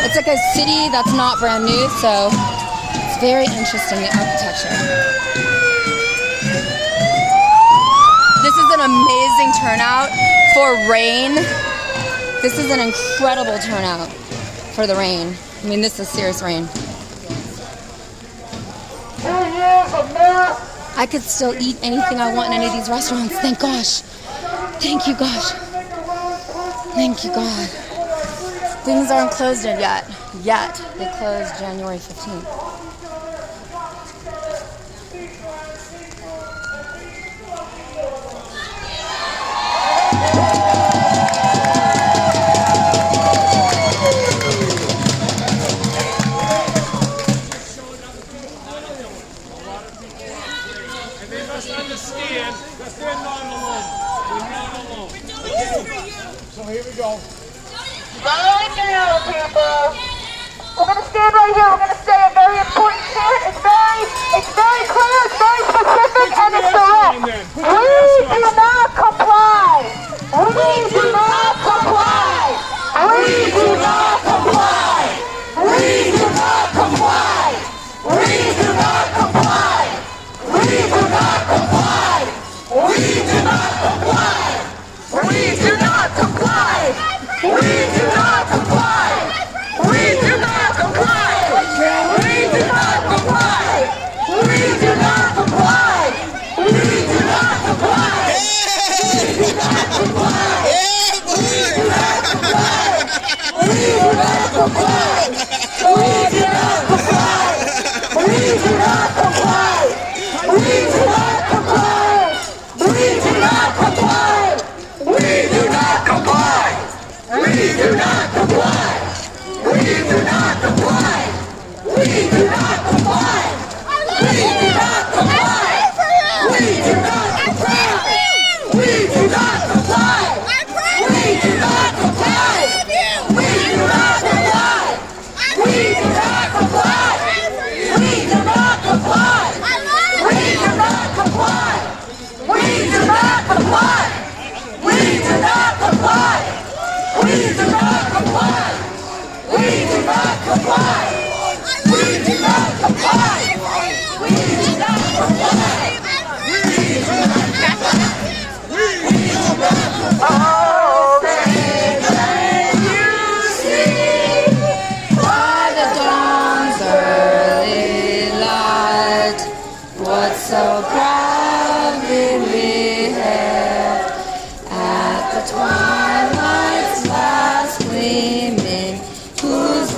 it's like a city that's not brand new, so it's very interesting, the architecture. This is an amazing turnout for rain. This is an incredible turnout for the rain. I mean, this is serious rain. I could still eat anything I want in any of these restaurants. Thank gosh. Thank you, gosh. Thank you, God. Things aren't closed yet. They closed January 15th. Understand that they're not alone. We're not alone. So here we go. Right now, people. We're going to stand right here. We're going to say a very important chant. It's very clear, it's very specific, and it's direct. We do not comply. We do not comply. We do not comply. We do not comply. We do not comply. We do not comply. We do not comply. We do not comply. We do not comply. We do not comply. We do not comply. We do not comply. We do not comply.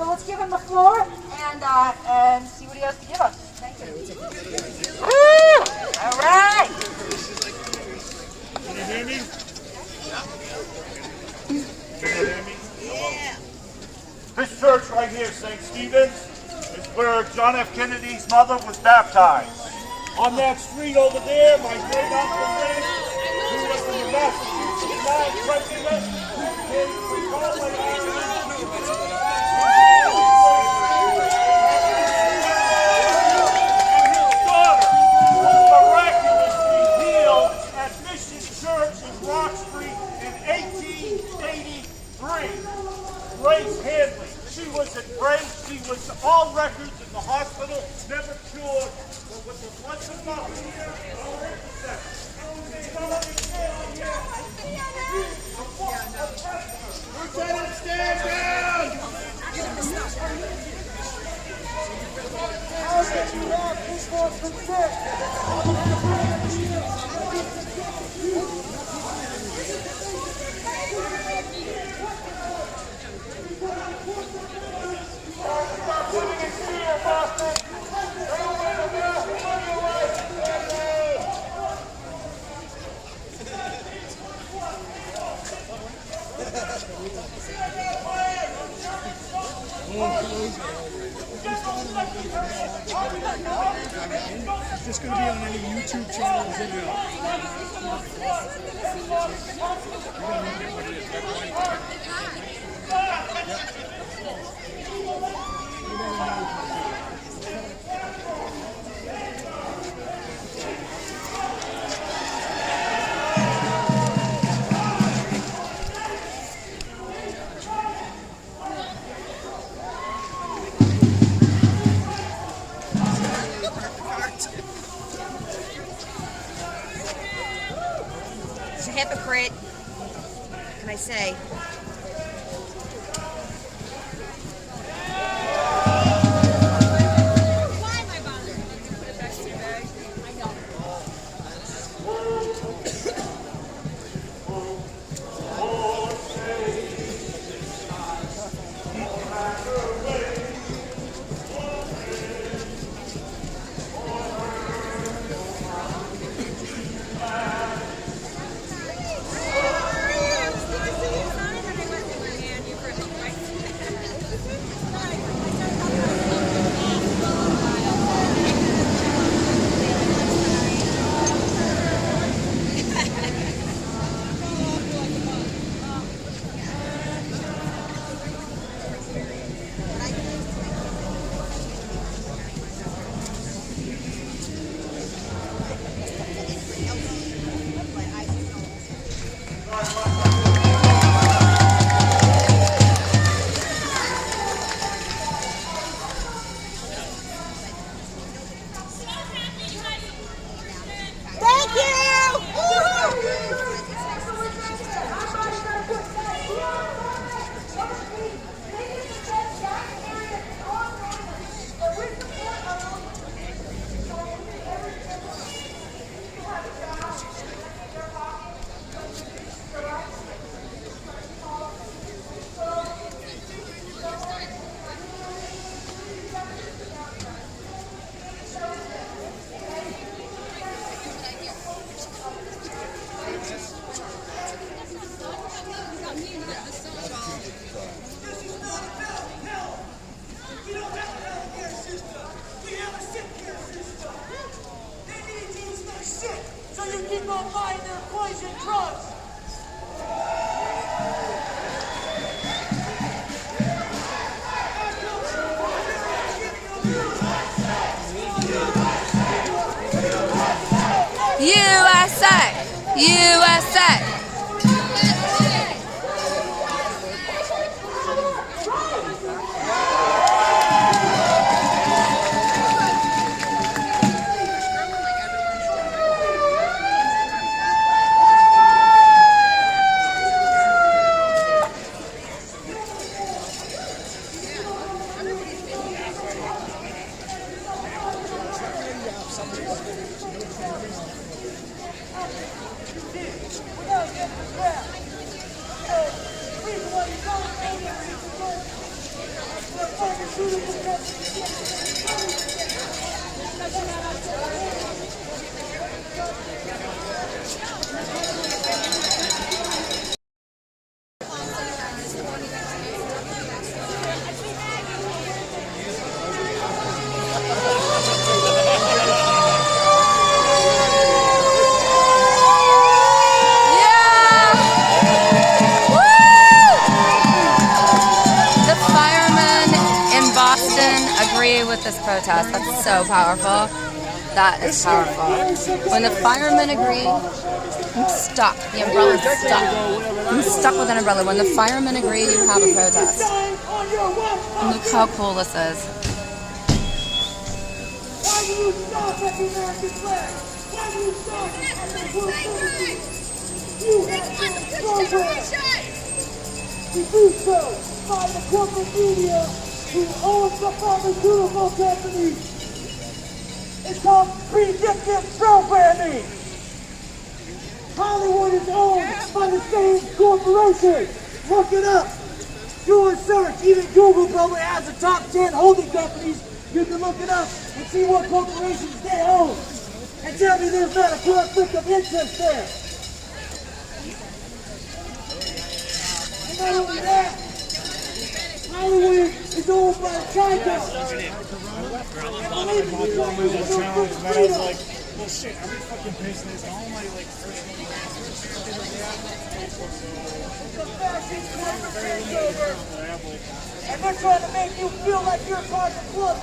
So let's give him the floor and see what he has to give us. Thank you. Woo! All right. Can you hear me? Can you hear me? Yeah. This church right here, St. Stephen's, is where John F. Kennedy's mother was baptized. On that street over there, my great uncle lived, who was the Massachusetts now president, we call my Rock Street in 1883. Grace Handley. She was at Grace. She was all records in the hospital, never cured. But with the blessed mother here, Lieutenant, stand down! How did you have this one from sick? Is this going to be on any YouTube channel or video? He's a hypocrite. What can I say? USA! USA! The firemen in Boston agree with this protest. That's so powerful. That is powerful. When the firemen agree, I'm stuck. The umbrella's stuck. I'm stuck with an umbrella. When the firemen agree, you have a protest. And look how cool this is. Why do you stop at the American flag? Why do you stop at the World Series? You have no program. To do so by the corporate media who owns the pharmaceutical company. It's called predictive programming. Hollywood is owned by the same corporation. Look it up. Do a search. Even Google probably has the top 10 holding companies. You can look it up and see what corporations they own. And tell me there's not a conflict of interest there. And not only that, Hollywood is owned by China. And believe me, there's no freedom. Well, shit, every fucking business, all my, like, personal and they're trying to make you feel like you're part of the club.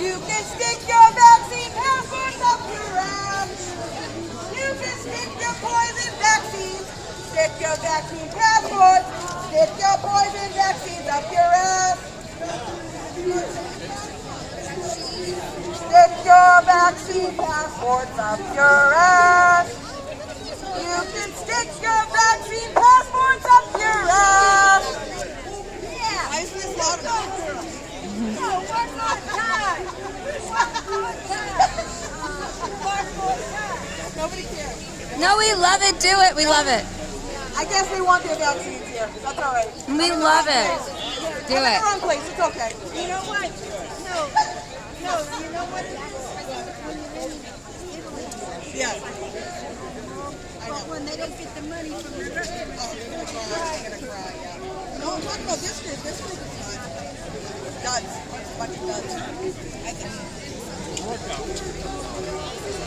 You can stick your vaccine passports up your ass. You can stick your poison vaccines. Stick your vaccine passports. Stick your poison vaccines up your ass. Stick your vaccine passports up your ass. You can stick your vaccine passports up your ass. Yeah. is this loud about? No, we're not done. Nobody cares. No, we love it. Do it. We love it. I guess they want their vaccines here. That's all right. We love it. Do I'm in it. the wrong place. It's okay. You know what? No, you know what? Yeah. But when they don't get the money from the government. Oh, they're gonna cry. Yeah. No, I'm talking about this group. This group is fine. Duds. A bunch of duds. I think.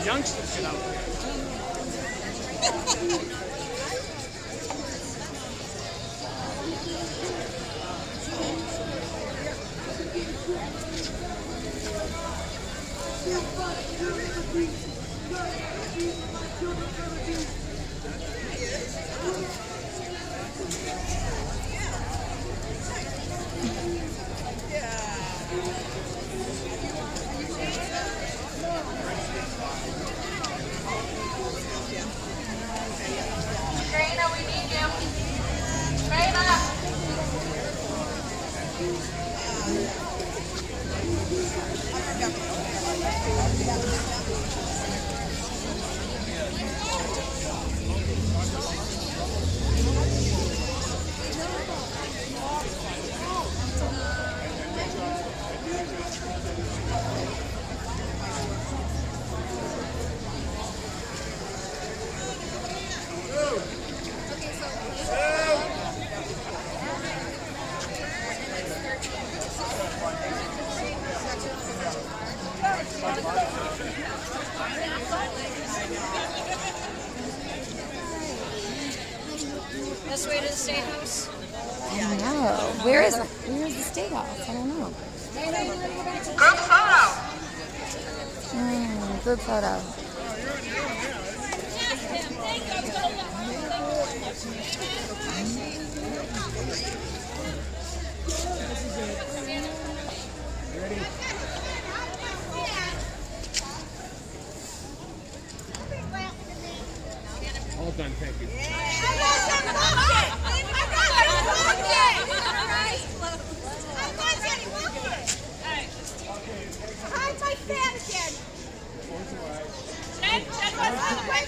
Youngsters get out there. Trina, we need you. Trina. This way to the State House? I don't know. Where is the State House? I don't know. Group photo. Group photo. All done, thank you.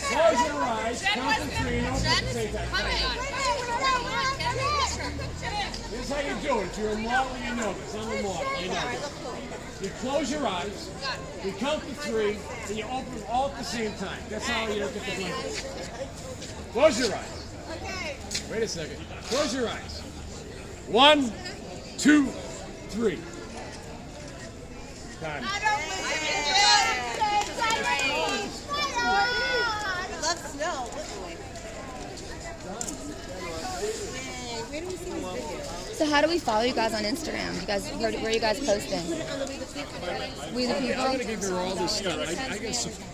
Close your eyes, count to three, don't say that. This is how you do it. If you're a model, you know this. I'm a model, you know this. You close your eyes, you count to three, and you open them all at the same time. That's how you don't get the blanket. Close your eyes. Wait a second. Close your eyes. 1, 2, 3. Time. Love snow. Where do we see these videos? So how do we follow you guys on Instagram? Where are you guys posting? We the People? I'm going to give her all this stuff.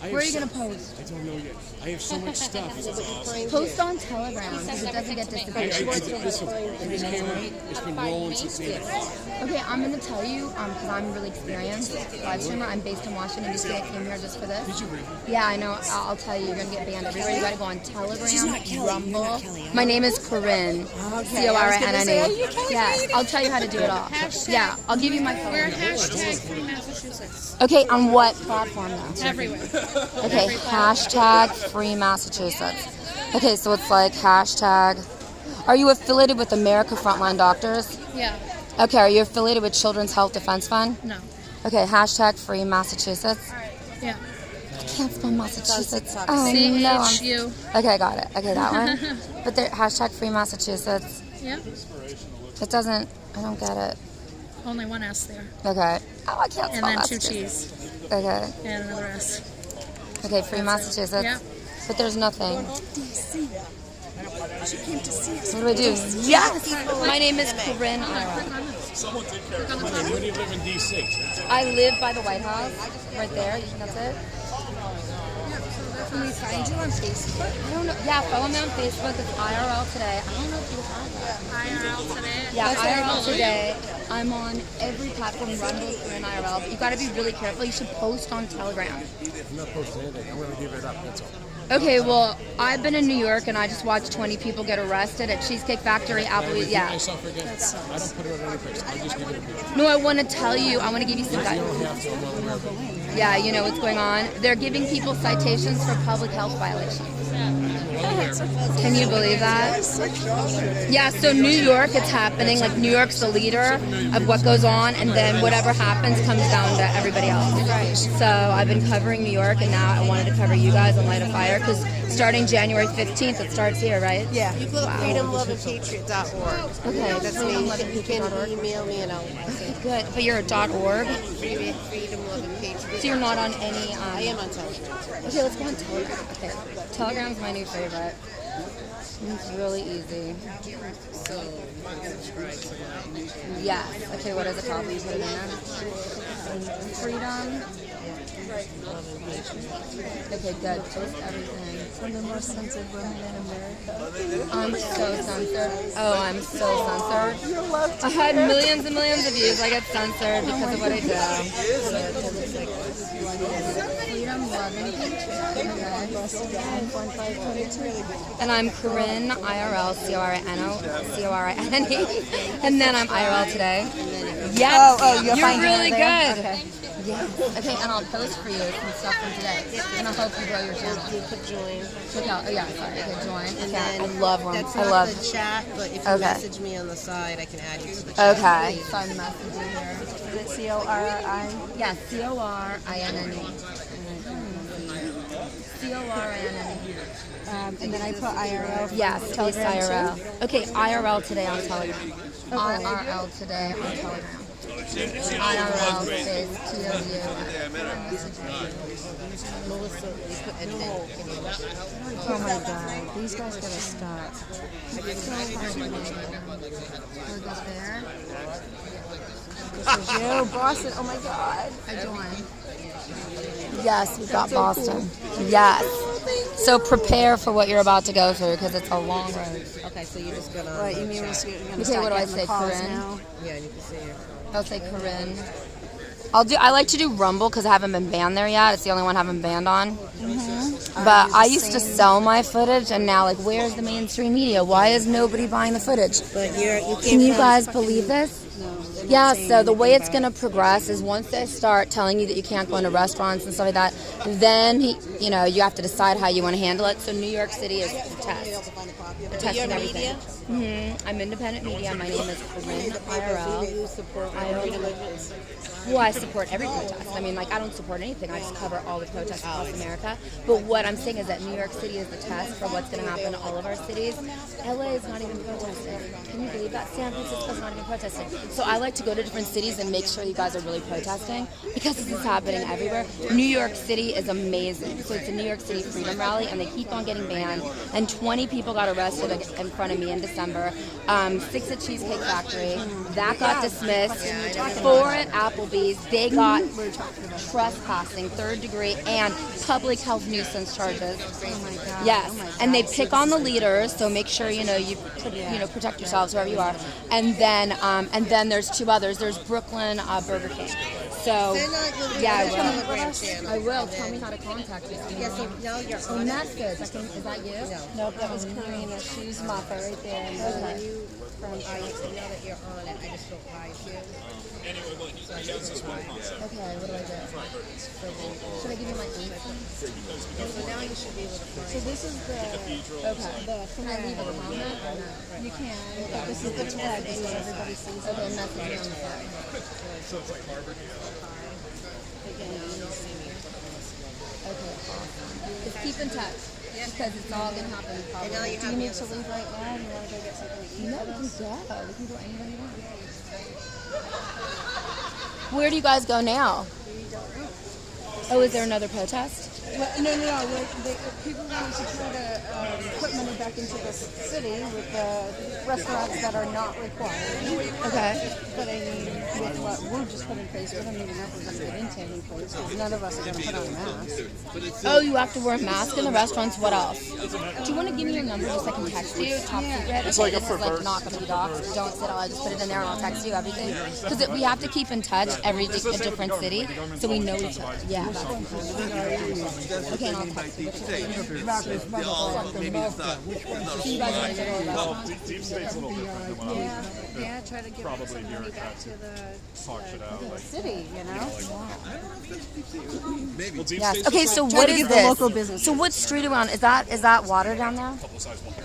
Where are you going to post? I don't know yet. I have so much stuff. It's awesome. Post on Telegram because it doesn't get distributed. This camera, it's been rolling since 8 o'clock. Okay, I'm going to tell you, because I'm really experienced live streamer. I'm based in Washington, D.C. I came here just for this. Did you really? Yeah, I know. I'll tell you, you're going to get banned everywhere. You got to go on Telegram, Rumble. My name is Corinne. C-O-R-N-N-E. Yeah, I'll tell you how to do it all. Yeah, I'll give you my phone. We're hashtag Free Massachusetts. Okay, on what platform though? Everywhere. Okay, hashtag Free Massachusetts. Okay, so it's like hashtag. Are you affiliated with America Frontline Doctors? Yeah. Okay, are you affiliated with Children's Health Defense Fund? No. Okay, hashtag Free Massachusetts. Yeah. I can't spell Massachusetts. Oh, C-H-U. no. Okay, got it. Okay, that one. But the hashtag Free Massachusetts. Yeah. It doesn't, I don't get it. Only one S there. Okay. Oh, I can't spell And then 2 Massachusetts. T's. Okay. And another S. Okay, Free Massachusetts. Yeah. But there's nothing. She came to see us. What do I do? Yes! My name is Corinne Ira. Someone take care of it. Where do you live in D.C.? I live by the White House, right there. That's it. Can we find you on Facebook? I don't know. Yeah, follow me on Facebook. It's IRL Today. I don't know if you have that. IRL Today? Yeah, IRL Today. I'm on every platform, Rumble, and IRL. But you got to be really careful. You should post on Telegram. I'm not posting anything. I'm going to give it up. That's all. Okay, well, I've been in New York and I just watched 20 people get arrested at Cheesecake Factory, Applebee's. Yeah. Myself again. I don't put it on any place. I just give it a picture. No, I want to tell you. I want to give you some. You don't have to. I'm well aware of it. Yeah, you know what's going on. They're giving people citations for public health violations. Can you believe that? Yeah, so New York, it's happening. Like, New York's the leader of what goes on, and then whatever happens comes down to everybody else. So I've been covering New York, and now I wanted to cover you guys on Light a Fire, because starting January 15th, it starts here, right? Yeah. You go to freedomloveandpatriot.org. Okay, That's me. You can email me and I'll. Okay, good. But you're a .org? Freedom, Love, and Patriot. So you're not on any... I am on Telegram. Okay, let's go on Telegram. Okay, Telegram's my new favorite. It's really easy. So, subscribe to that. Yes. Okay, what is it called? Will you put it in there? Freedom. Okay, good. Post everything. One of the most censored women in America. I'm so censored. Oh, I'm so censored. I had millions and millions of views. I get censored because of what I do. Freedom, love, and and I'm Corinne, IRL, CORINE, and then I'm IRL today. Yes, you're really good. Okay. Yes. Okay, and I'll post for you some stuff from today, and I hope you grow your channel. You could join. Check out. Oh yeah, sorry. Okay, join. And Okay, then I love one. That's I not love. the chat, but if you Okay. message me on the side, I can add you to the chat. Okay. So I'm messaging here. Is it C-O-R-I? Yeah, CORINNE. CORINNE. And then I put IRL. Yes, Telegram IRL. too? Okay, IRL today on Telegram. IRL today on Telegram. IRL space TOU. Oh my god, these guys gotta stop. Where it goes there. This is you, Boston. Oh my god. I joined. Yes, we got Boston. Yes. So prepare for what you're about to go through, because it's a long road. Okay, so you're just gonna. What, you mean you're gonna Okay, start what do I getting the say, calls Corinne? now? Yeah, you can say your. I'll say Corinne. I like to do Rumble because I haven't been banned there yet. It's the only one I haven't been banned on. But I used to sell my footage, and now, like, where's the mainstream media? Why is nobody buying the footage? But you can't. Can you guys believe this? Yeah, so the way it's going to progress is once they start telling you that you can't go into restaurants and stuff like that, then, you have to decide how you want to handle it. So New York City is the test. They're testing everything. I'm independent media. My name is Corinne IRL. Well, I support every protest. I mean, I don't support anything. I just cover all the protests across America. But what I'm saying is that New York City is the test for what's going to happen in all of our cities. LA is not even protesting. Can you believe that? San Francisco's not even protesting. So I like to go to different cities and make sure you guys are really protesting, because this is happening everywhere. New York City is amazing. So it's a New York City Freedom Rally, and they keep on getting banned. And 20 people got arrested in front of me in December. 6 at Cheesecake Factory. That got dismissed. 4 at Applebee's. They got trespassing, 3rd degree, and public health nuisance charges. Oh my god. Yes, and they pick on the leaders, so make sure you protect yourselves wherever you are. And then there's 2 others. There's Brooklyn Burger King. So yeah, I will. Tell me how to contact you. Yeah, so now you're on message. Is that you? No, That was Karina. She's Mappa right there. So when you now that you're on it, I just go hide you. Okay, what do I do? Should I give you my email? So now you should be able to find. So this is the Can I leave a comment or no? you can. But this is the tag, so everybody sees it. Okay, message me on the side. Okay, awesome. Just keep in touch, because it's all going to happen probably. And now you Do you need to leave right now? Do you want to go get something to eat? No, we can go. We can go anywhere you want. Where do you guys go now? Oh, is there another protest? Well, no. People want to try to put money back into the city with the restaurants that are not required. Okay. But I mean, with what Wu just put in place, we don't even know if we're going to get into any place because none of us are going to put on a mask. Oh, you have to wear a mask in the restaurants. What else? Do you want to give me your number just so I can text you? Top secret. It's Okay, like a this is like not going to be doxed. Don't sit. I'll just put it in there and I'll text you everything. Because we have to keep in touch every a different city so we know each other. Yeah. Okay, and I'll text you. Deep State's a little different than what I was Yeah, try to give probably some money back bureaucrats to talk shit out. the Like, city, you know? well, Deep Yes. State's Okay, just so like- what to is get the this? local business. So what street are we on? Is that water down there?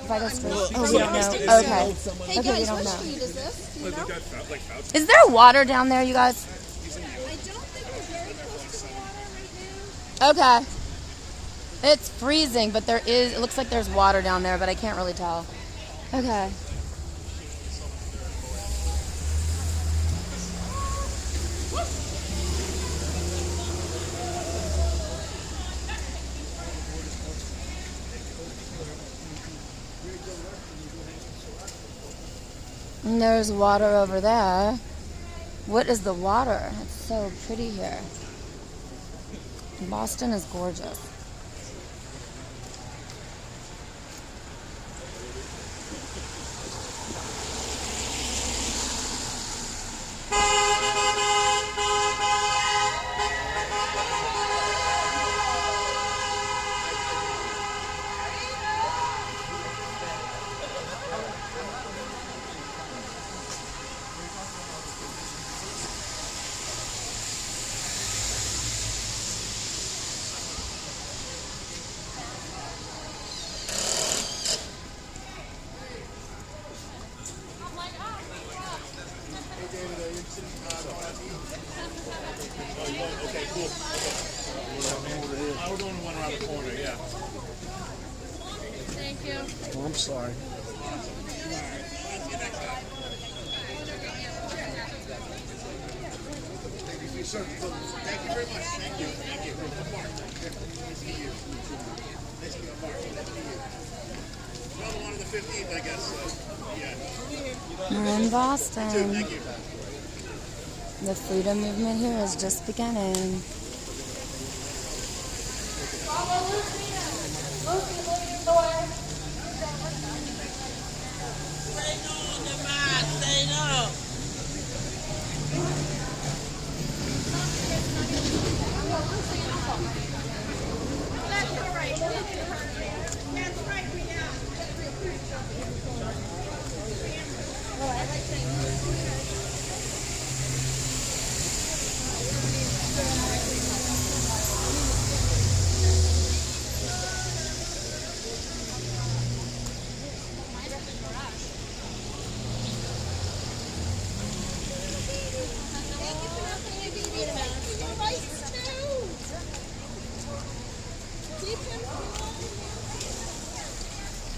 By the street? Oh, we don't know. Okay. Hey Okay, we guys, don't what know. street is this? Do you know? Is there water down there, you guys? I don't think we're very close to the water right now. Okay. It's freezing, but there is, it looks like there's water down there, but I can't really tell. Okay. And there's water over there. What is the water? It's so pretty here. Boston is gorgeous. Okay, cool. I was going one around the corner, yeah. Thank you. Oh, I'm sorry. Thank you very much. Thank you. Thank you. Mark. Nice to meet you. Nice to meet you, Mark. Nice to meet you. Another one on the 15th, I guess. Yeah. We're in Boston. Thank you. The freedom movement here is just beginning.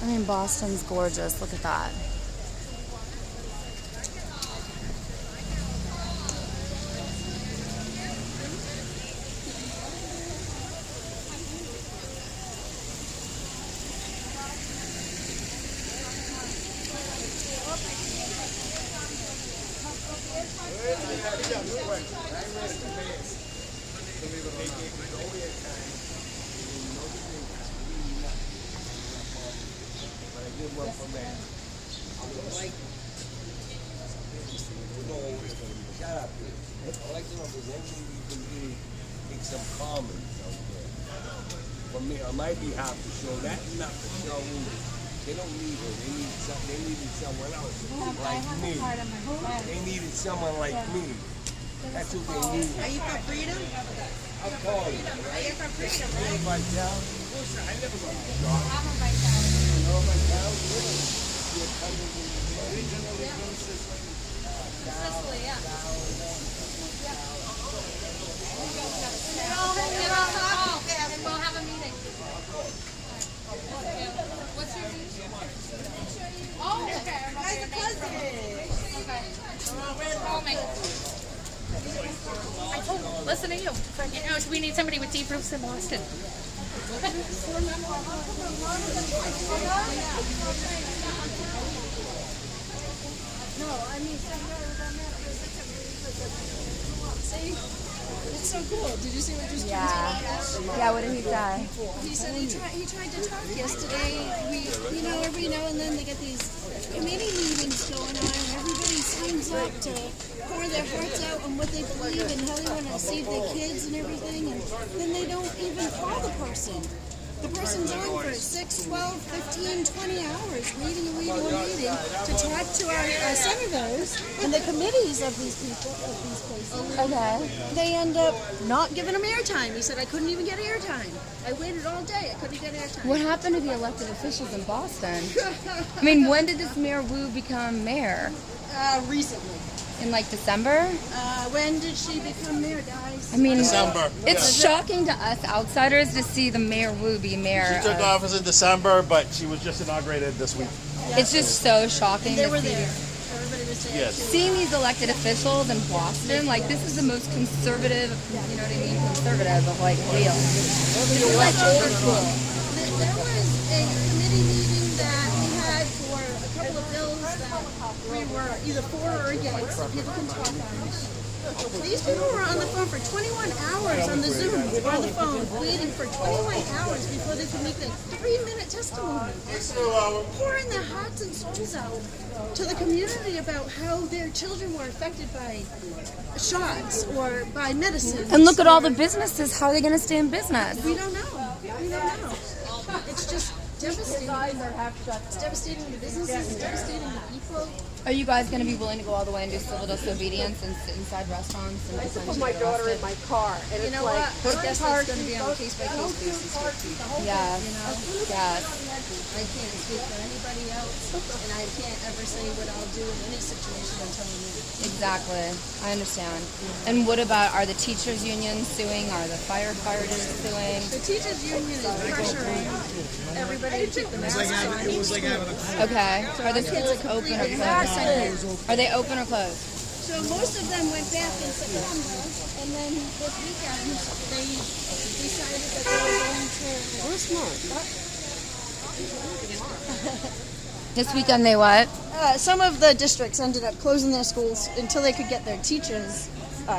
I mean, Boston's gorgeous. Look at that. Some comments out there. For me, on my behalf to show that not to show who they don't need her. They needed someone else like me. They needed someone like me. That's who they need. Are you for freedom? I'll call you. Are you for freedom, Hey, right? Vital. Listen, I never got a job. I'm a vitality. You know Vital? You're coming in Sicily, yeah. And we'll have a meeting. What's your name? Oh, okay. Nice cousin. Okay. Call me. I told him, listen to you. You know, we need somebody with deep roots in Boston. No, I mean, say, it's so cool. Did you see what just Yeah. came to Yeah, what did he say? He said he tried to talk yesterday. Every now and then they get these committee meetings going on, and everybody signs up to pour their hearts out on what they believe and how they want to save their kids and everything, and then they don't even call the person. The person's on for 6, 12, 15, 20 hours waiting to talk to our senators and the committees of these people, of these places. Okay. They end up not giving them airtime. He said, I couldn't even get airtime. I waited all day. I couldn't get airtime. What happened to the elected officials in Boston? I mean, when did this Mayor Wu become mayor? Recently. In like December? When did she become mayor, guys? I mean, December. It's shocking to us outsiders to see the Mayor Wu be mayor. She took office in December, but she was just inaugurated this week. It's just so shocking. They to were see there. these- Everybody was there. Yes. Seeing these elected officials in Boston, like this is the most conservative, you know what I mean, conservative of like real. It's like old school. There was a committee meeting that we had for a couple of bills that we were either for or against. People can talk on it. These people were on the phone for 21 hours on the Zoom, on the phone, waiting for 21 hours before they could make their 3-minute testimony. Pouring their hearts and souls out to the community about how their children were affected by shots or by medicine. And look at all the businesses. How are they going to stay in business? We don't know. We don't know. It's just devastating. It's devastating to businesses. It's devastating to people. Are you guys going to be willing to go all the way and do civil disobedience and sit inside restaurants? And I used to put my daughter in my car, and You it's know like, what? I guess that's going to be on a case-by-case basis with people. Yes. You know? Yes. I can't speak for anybody else, and I can't ever say what I'll do in any situation until I'm in. Exactly. I understand. And what about, are the teachers' unions suing? Are the firefighters suing? The teachers' union is pressuring everybody to take the masks off. It was like having a Okay. Are the schools open or closed? Are they open or closed? So most of them went back in September, and then this weekend they decided that they were going to. This weekend they what? Some of the districts ended up closing their schools until they could get their teachers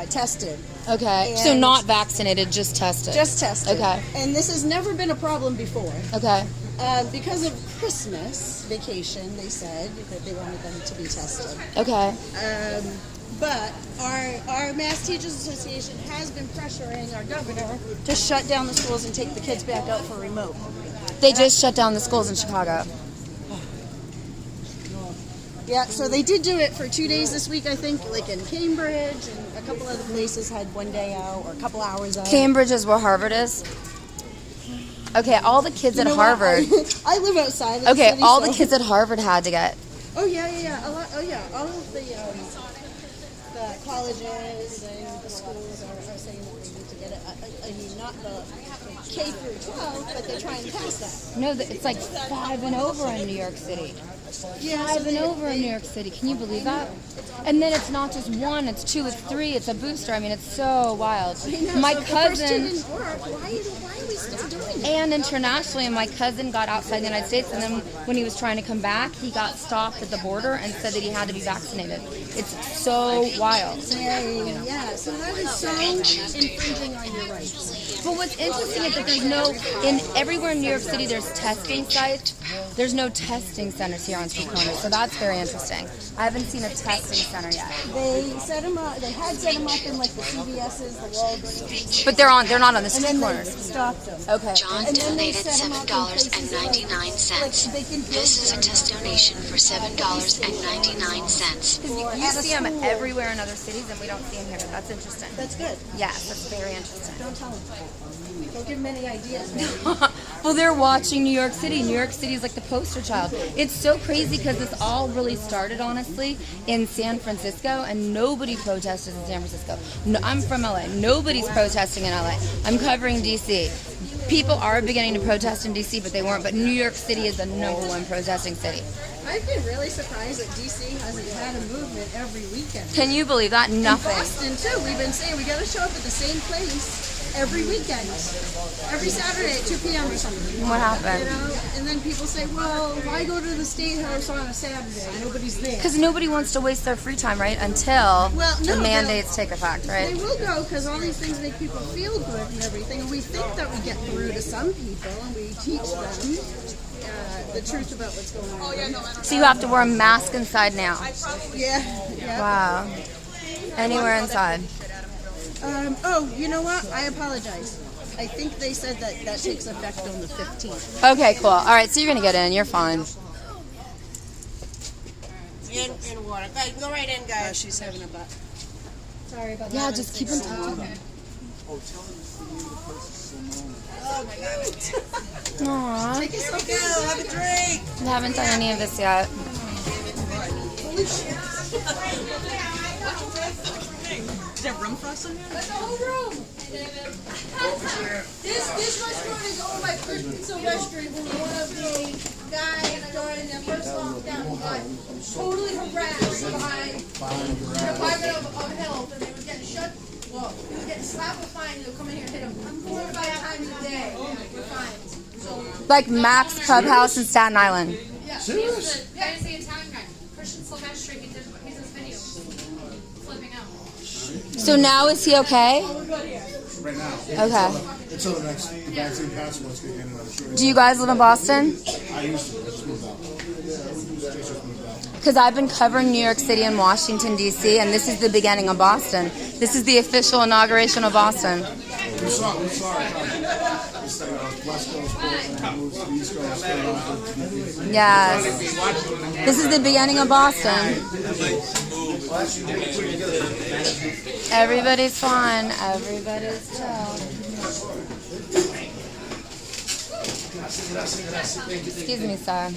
tested. Okay. So And- not vaccinated, just tested. Just tested. Okay. And this has never been a problem before. Okay. Because of Christmas vacation, they said that they wanted them to be tested. Okay. But our Mass Teachers Association has been pressuring our governor to shut down the schools and take the kids back out for remote. They just shut down the schools in Chicago. Yeah, so they did do it for 2 days this week, I think, like in Cambridge, and a couple other places had 1 day out or a couple hours out. Cambridge is where Harvard is? Okay, all the kids You at know what? Harvard. I live outside of the Okay, city, all so- the kids at Harvard had to get. Oh yeah. All of the colleges and the schools are saying that they need to get it. I mean, not the K through 12, but they're trying to pass that. No, it's like 5 and over in New York City. Yeah, 5 and over in New York City. Can you believe that? And then it's not just 1, it's 2, it's 3, it's a booster. I mean, it's so wild. My So if the first two cousin. didn't work, why are we still doing it? And internationally, and my cousin got outside the United States, and then when he was trying to come back, he got stopped at the border and said that he had to be vaccinated. It's so wild. Yeah, so that is so infringing on your rights. But what's interesting is that there's no, in everywhere in New York City, there's testing sites. There's no testing centers here on street corners, so that's very interesting. I haven't seen a testing center yet. They set them up. They had set them up in like the CVS's, the Walgreens. But they're not on the street and then corners. They stopped them. Okay. John And then they donated set 'em up in places $7.99. like they can This is a test donation for $7.99. You see them everywhere in other cities, and we don't see them here. That's interesting. That's good. Yes, that's very interesting. Don't tell them. Don't give them any ideas. Well, they're watching New York City. New York City is like the poster child. It's so crazy because this all really started, honestly, in San Francisco, and nobody protested in San Francisco. No, I'm from LA. Nobody's protesting in LA. I'm covering DC. People are beginning to protest in DC, but they weren't. But New York City is the #1 protesting city. I've been really surprised that DC hasn't had a movement every weekend. Can you believe that? Nothing. In Boston too. We've been saying we got to show up at the same place every weekend, every Saturday at 2 p.m. or something. What happened? You know, and then people say, well, why go to the State House on a Saturday? Nobody's there. Because nobody wants to waste their free time, right? Until the mandates take effect, right? They will go because all these things make people feel good and everything, and we think that we get through to some people and we teach them the truth about what's going on. So you have to wear a mask inside now. Yeah. Wow. Anywhere inside. Oh, you know what? I apologize. I think they said that takes effect on the 15th. Okay, cool. All right, so you're going to get in. You're fine. In water. Guys, go right in, guys. She's having a butt. Sorry about that. Yeah, just keep in touch. Oh, my God. Aww. Take yourself out. Have a drink. I haven't done any of this yet. Holy shit. Is there room for us in here? That's the whole room. This restaurant is owned by Pizza Restaurant, who was one of the guys during the first lockdown who got totally harassed by the Department of Health, and they were getting shut. Well, he was getting slapped with fines. They would come in here and hit him 4 or 5 times a day with fines. So, Like Max Clubhouse in Staten Island. yeah, Serious? He's the Italian guy. Christian Silvestri, he's in his video. Flipping out. So now is he okay? Right now. Okay. Until the next vaccine passports get handed out. Sure. Do you guys live in Boston? I used to. I just moved out. Because I've been covering New York City and Washington, D.C., and this is the beginning of Boston. This is the official inauguration of Boston. We saw it coming. It's like West Coast, Portland, moves to the East Coast, Yes. This is the beginning of Boston. Everybody's fine. Everybody's chill. Excuse me, sir.